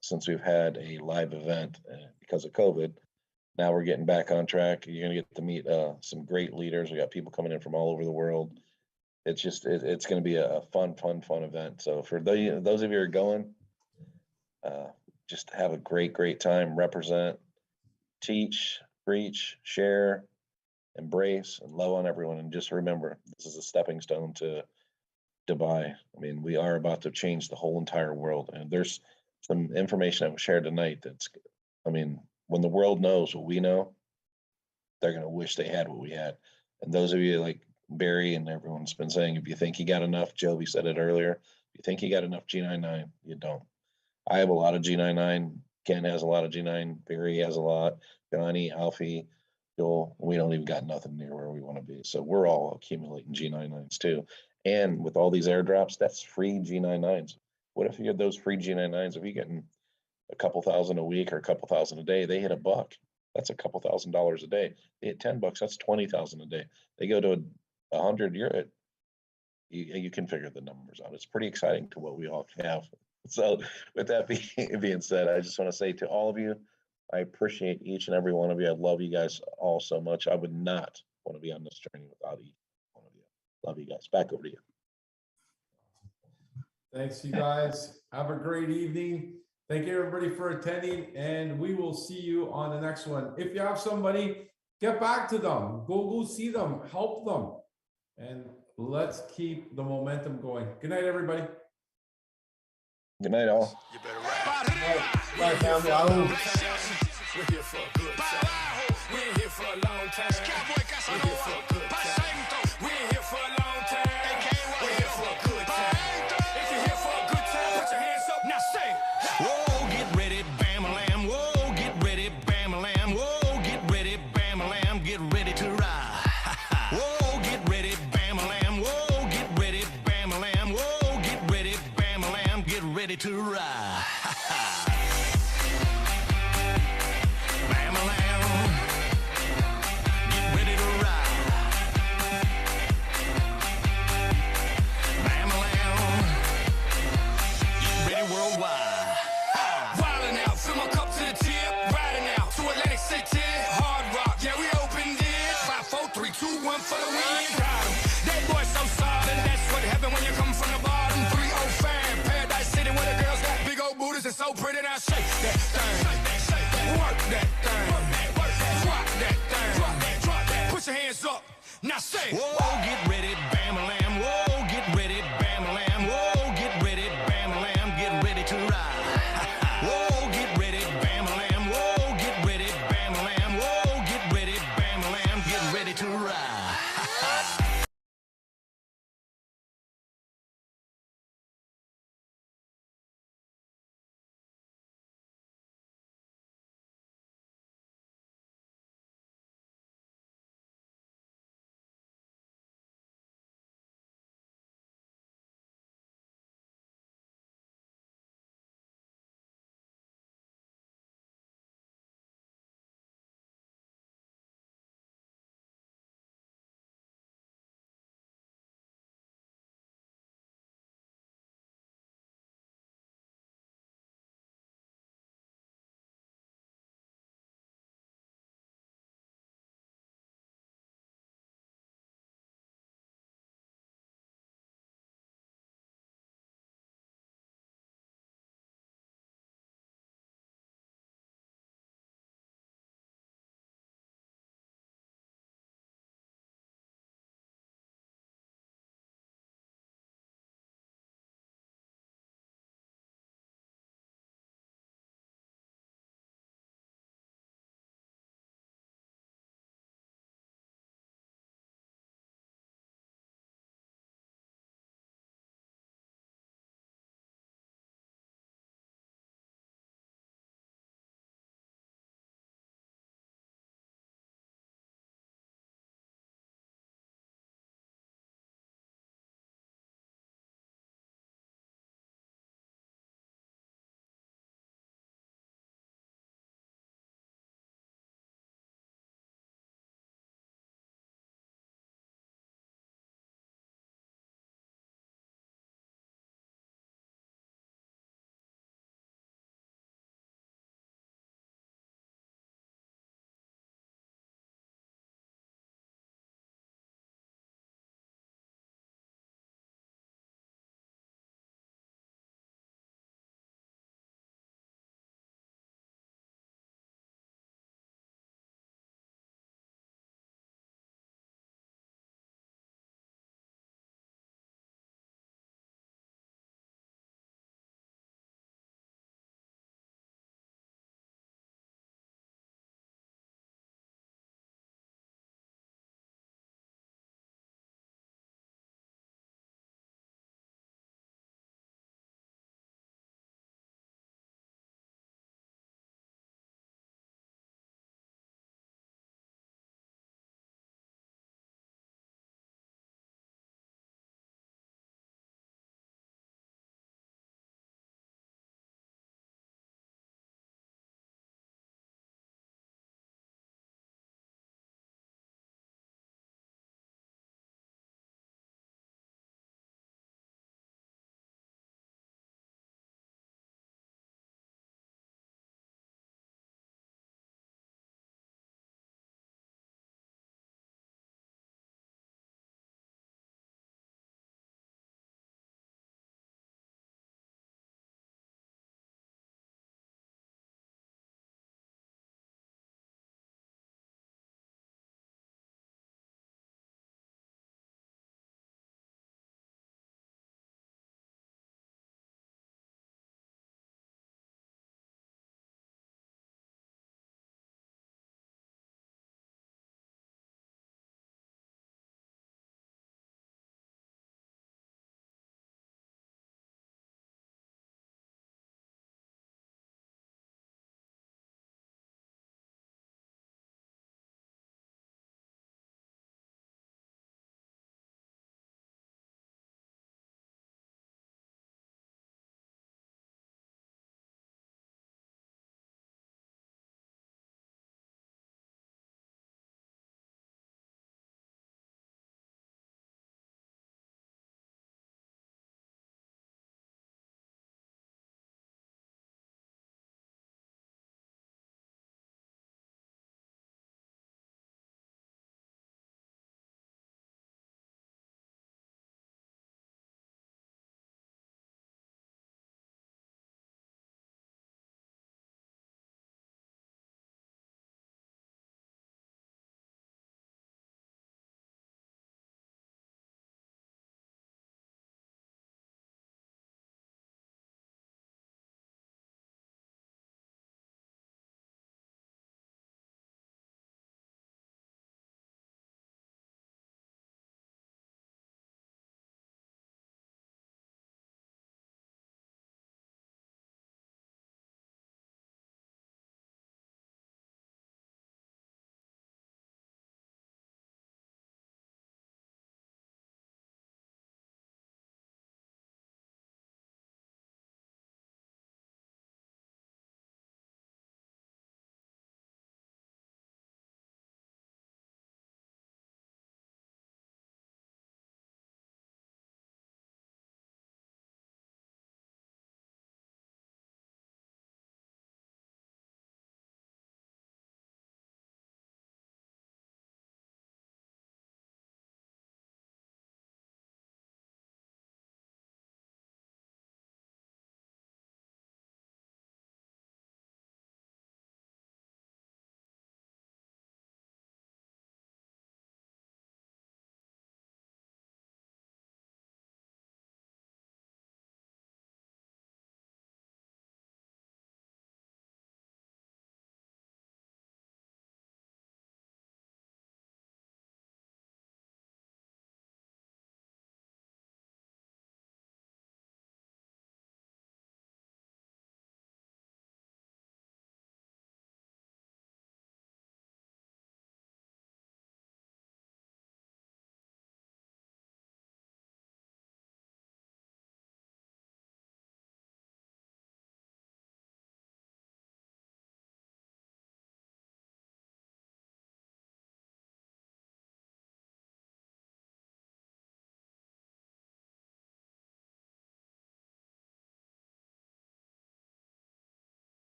since we've had a live event because of COVID. Now we're getting back on track. You're going to get to meet some great leaders. We got people coming in from all over the world. It's just, it's going to be a fun event. So for those of you who are going, just have a great time, represent, teach, preach, share, embrace, and love on everyone. And just remember, this is a stepping stone to Dubai. I mean, we are about to change the whole entire world. And there's some information that was shared tonight when the world knows what we know, they're going to wish they had what we had. And those of you like Barry and everyone's been saying, if you think you got enough, Joby said it earlier, if you think you got enough G99, you don't. I have a lot of G99. Ken has a lot of G9. Barry has a lot. Johnny, Alfie, Joel, we don't even got nothing near where we want to be. So we're all accumulating G99s too. And with all these airdrops, that's free G99s. What if you get those free G99s? If you're getting a couple thousand a week or a couple thousand a day, they hit $1. That's a couple $1,000s a day. They hit $10, that's 20,000 a day. They go to 100, you can figure the numbers out. It's pretty exciting to what we all have. So with that being said, I just want to say to all of you, I appreciate each and every one of you. I love you guys all so much. I would not want to be on this journey without each one of you. Love you guys. Back over to you. Thanks, you guys. Have a great evening. Thank you, everybody, for attending, and we will see you on the next one. If you have somebody, get back to them. Go see them. Help them. And let's keep the momentum going. Good night, everybody. Good night, all. You better rap. Bye, family. We're here for a good time. We ain't here for a long time. We're here for a good time. We ain't here for a long time. We're here for a good time. If you're here for a good time, put your hands up. Now sing. Whoa, get ready, bam-a-lam. Whoa, get ready, bam-a-lam. Whoa, get ready, bam-a-lam. Get ready to ride. Whoa, get ready, bam-a-lam. Whoa, get ready, bam-a-lam. Whoa, get ready, bam-a-lam. Get ready to ride.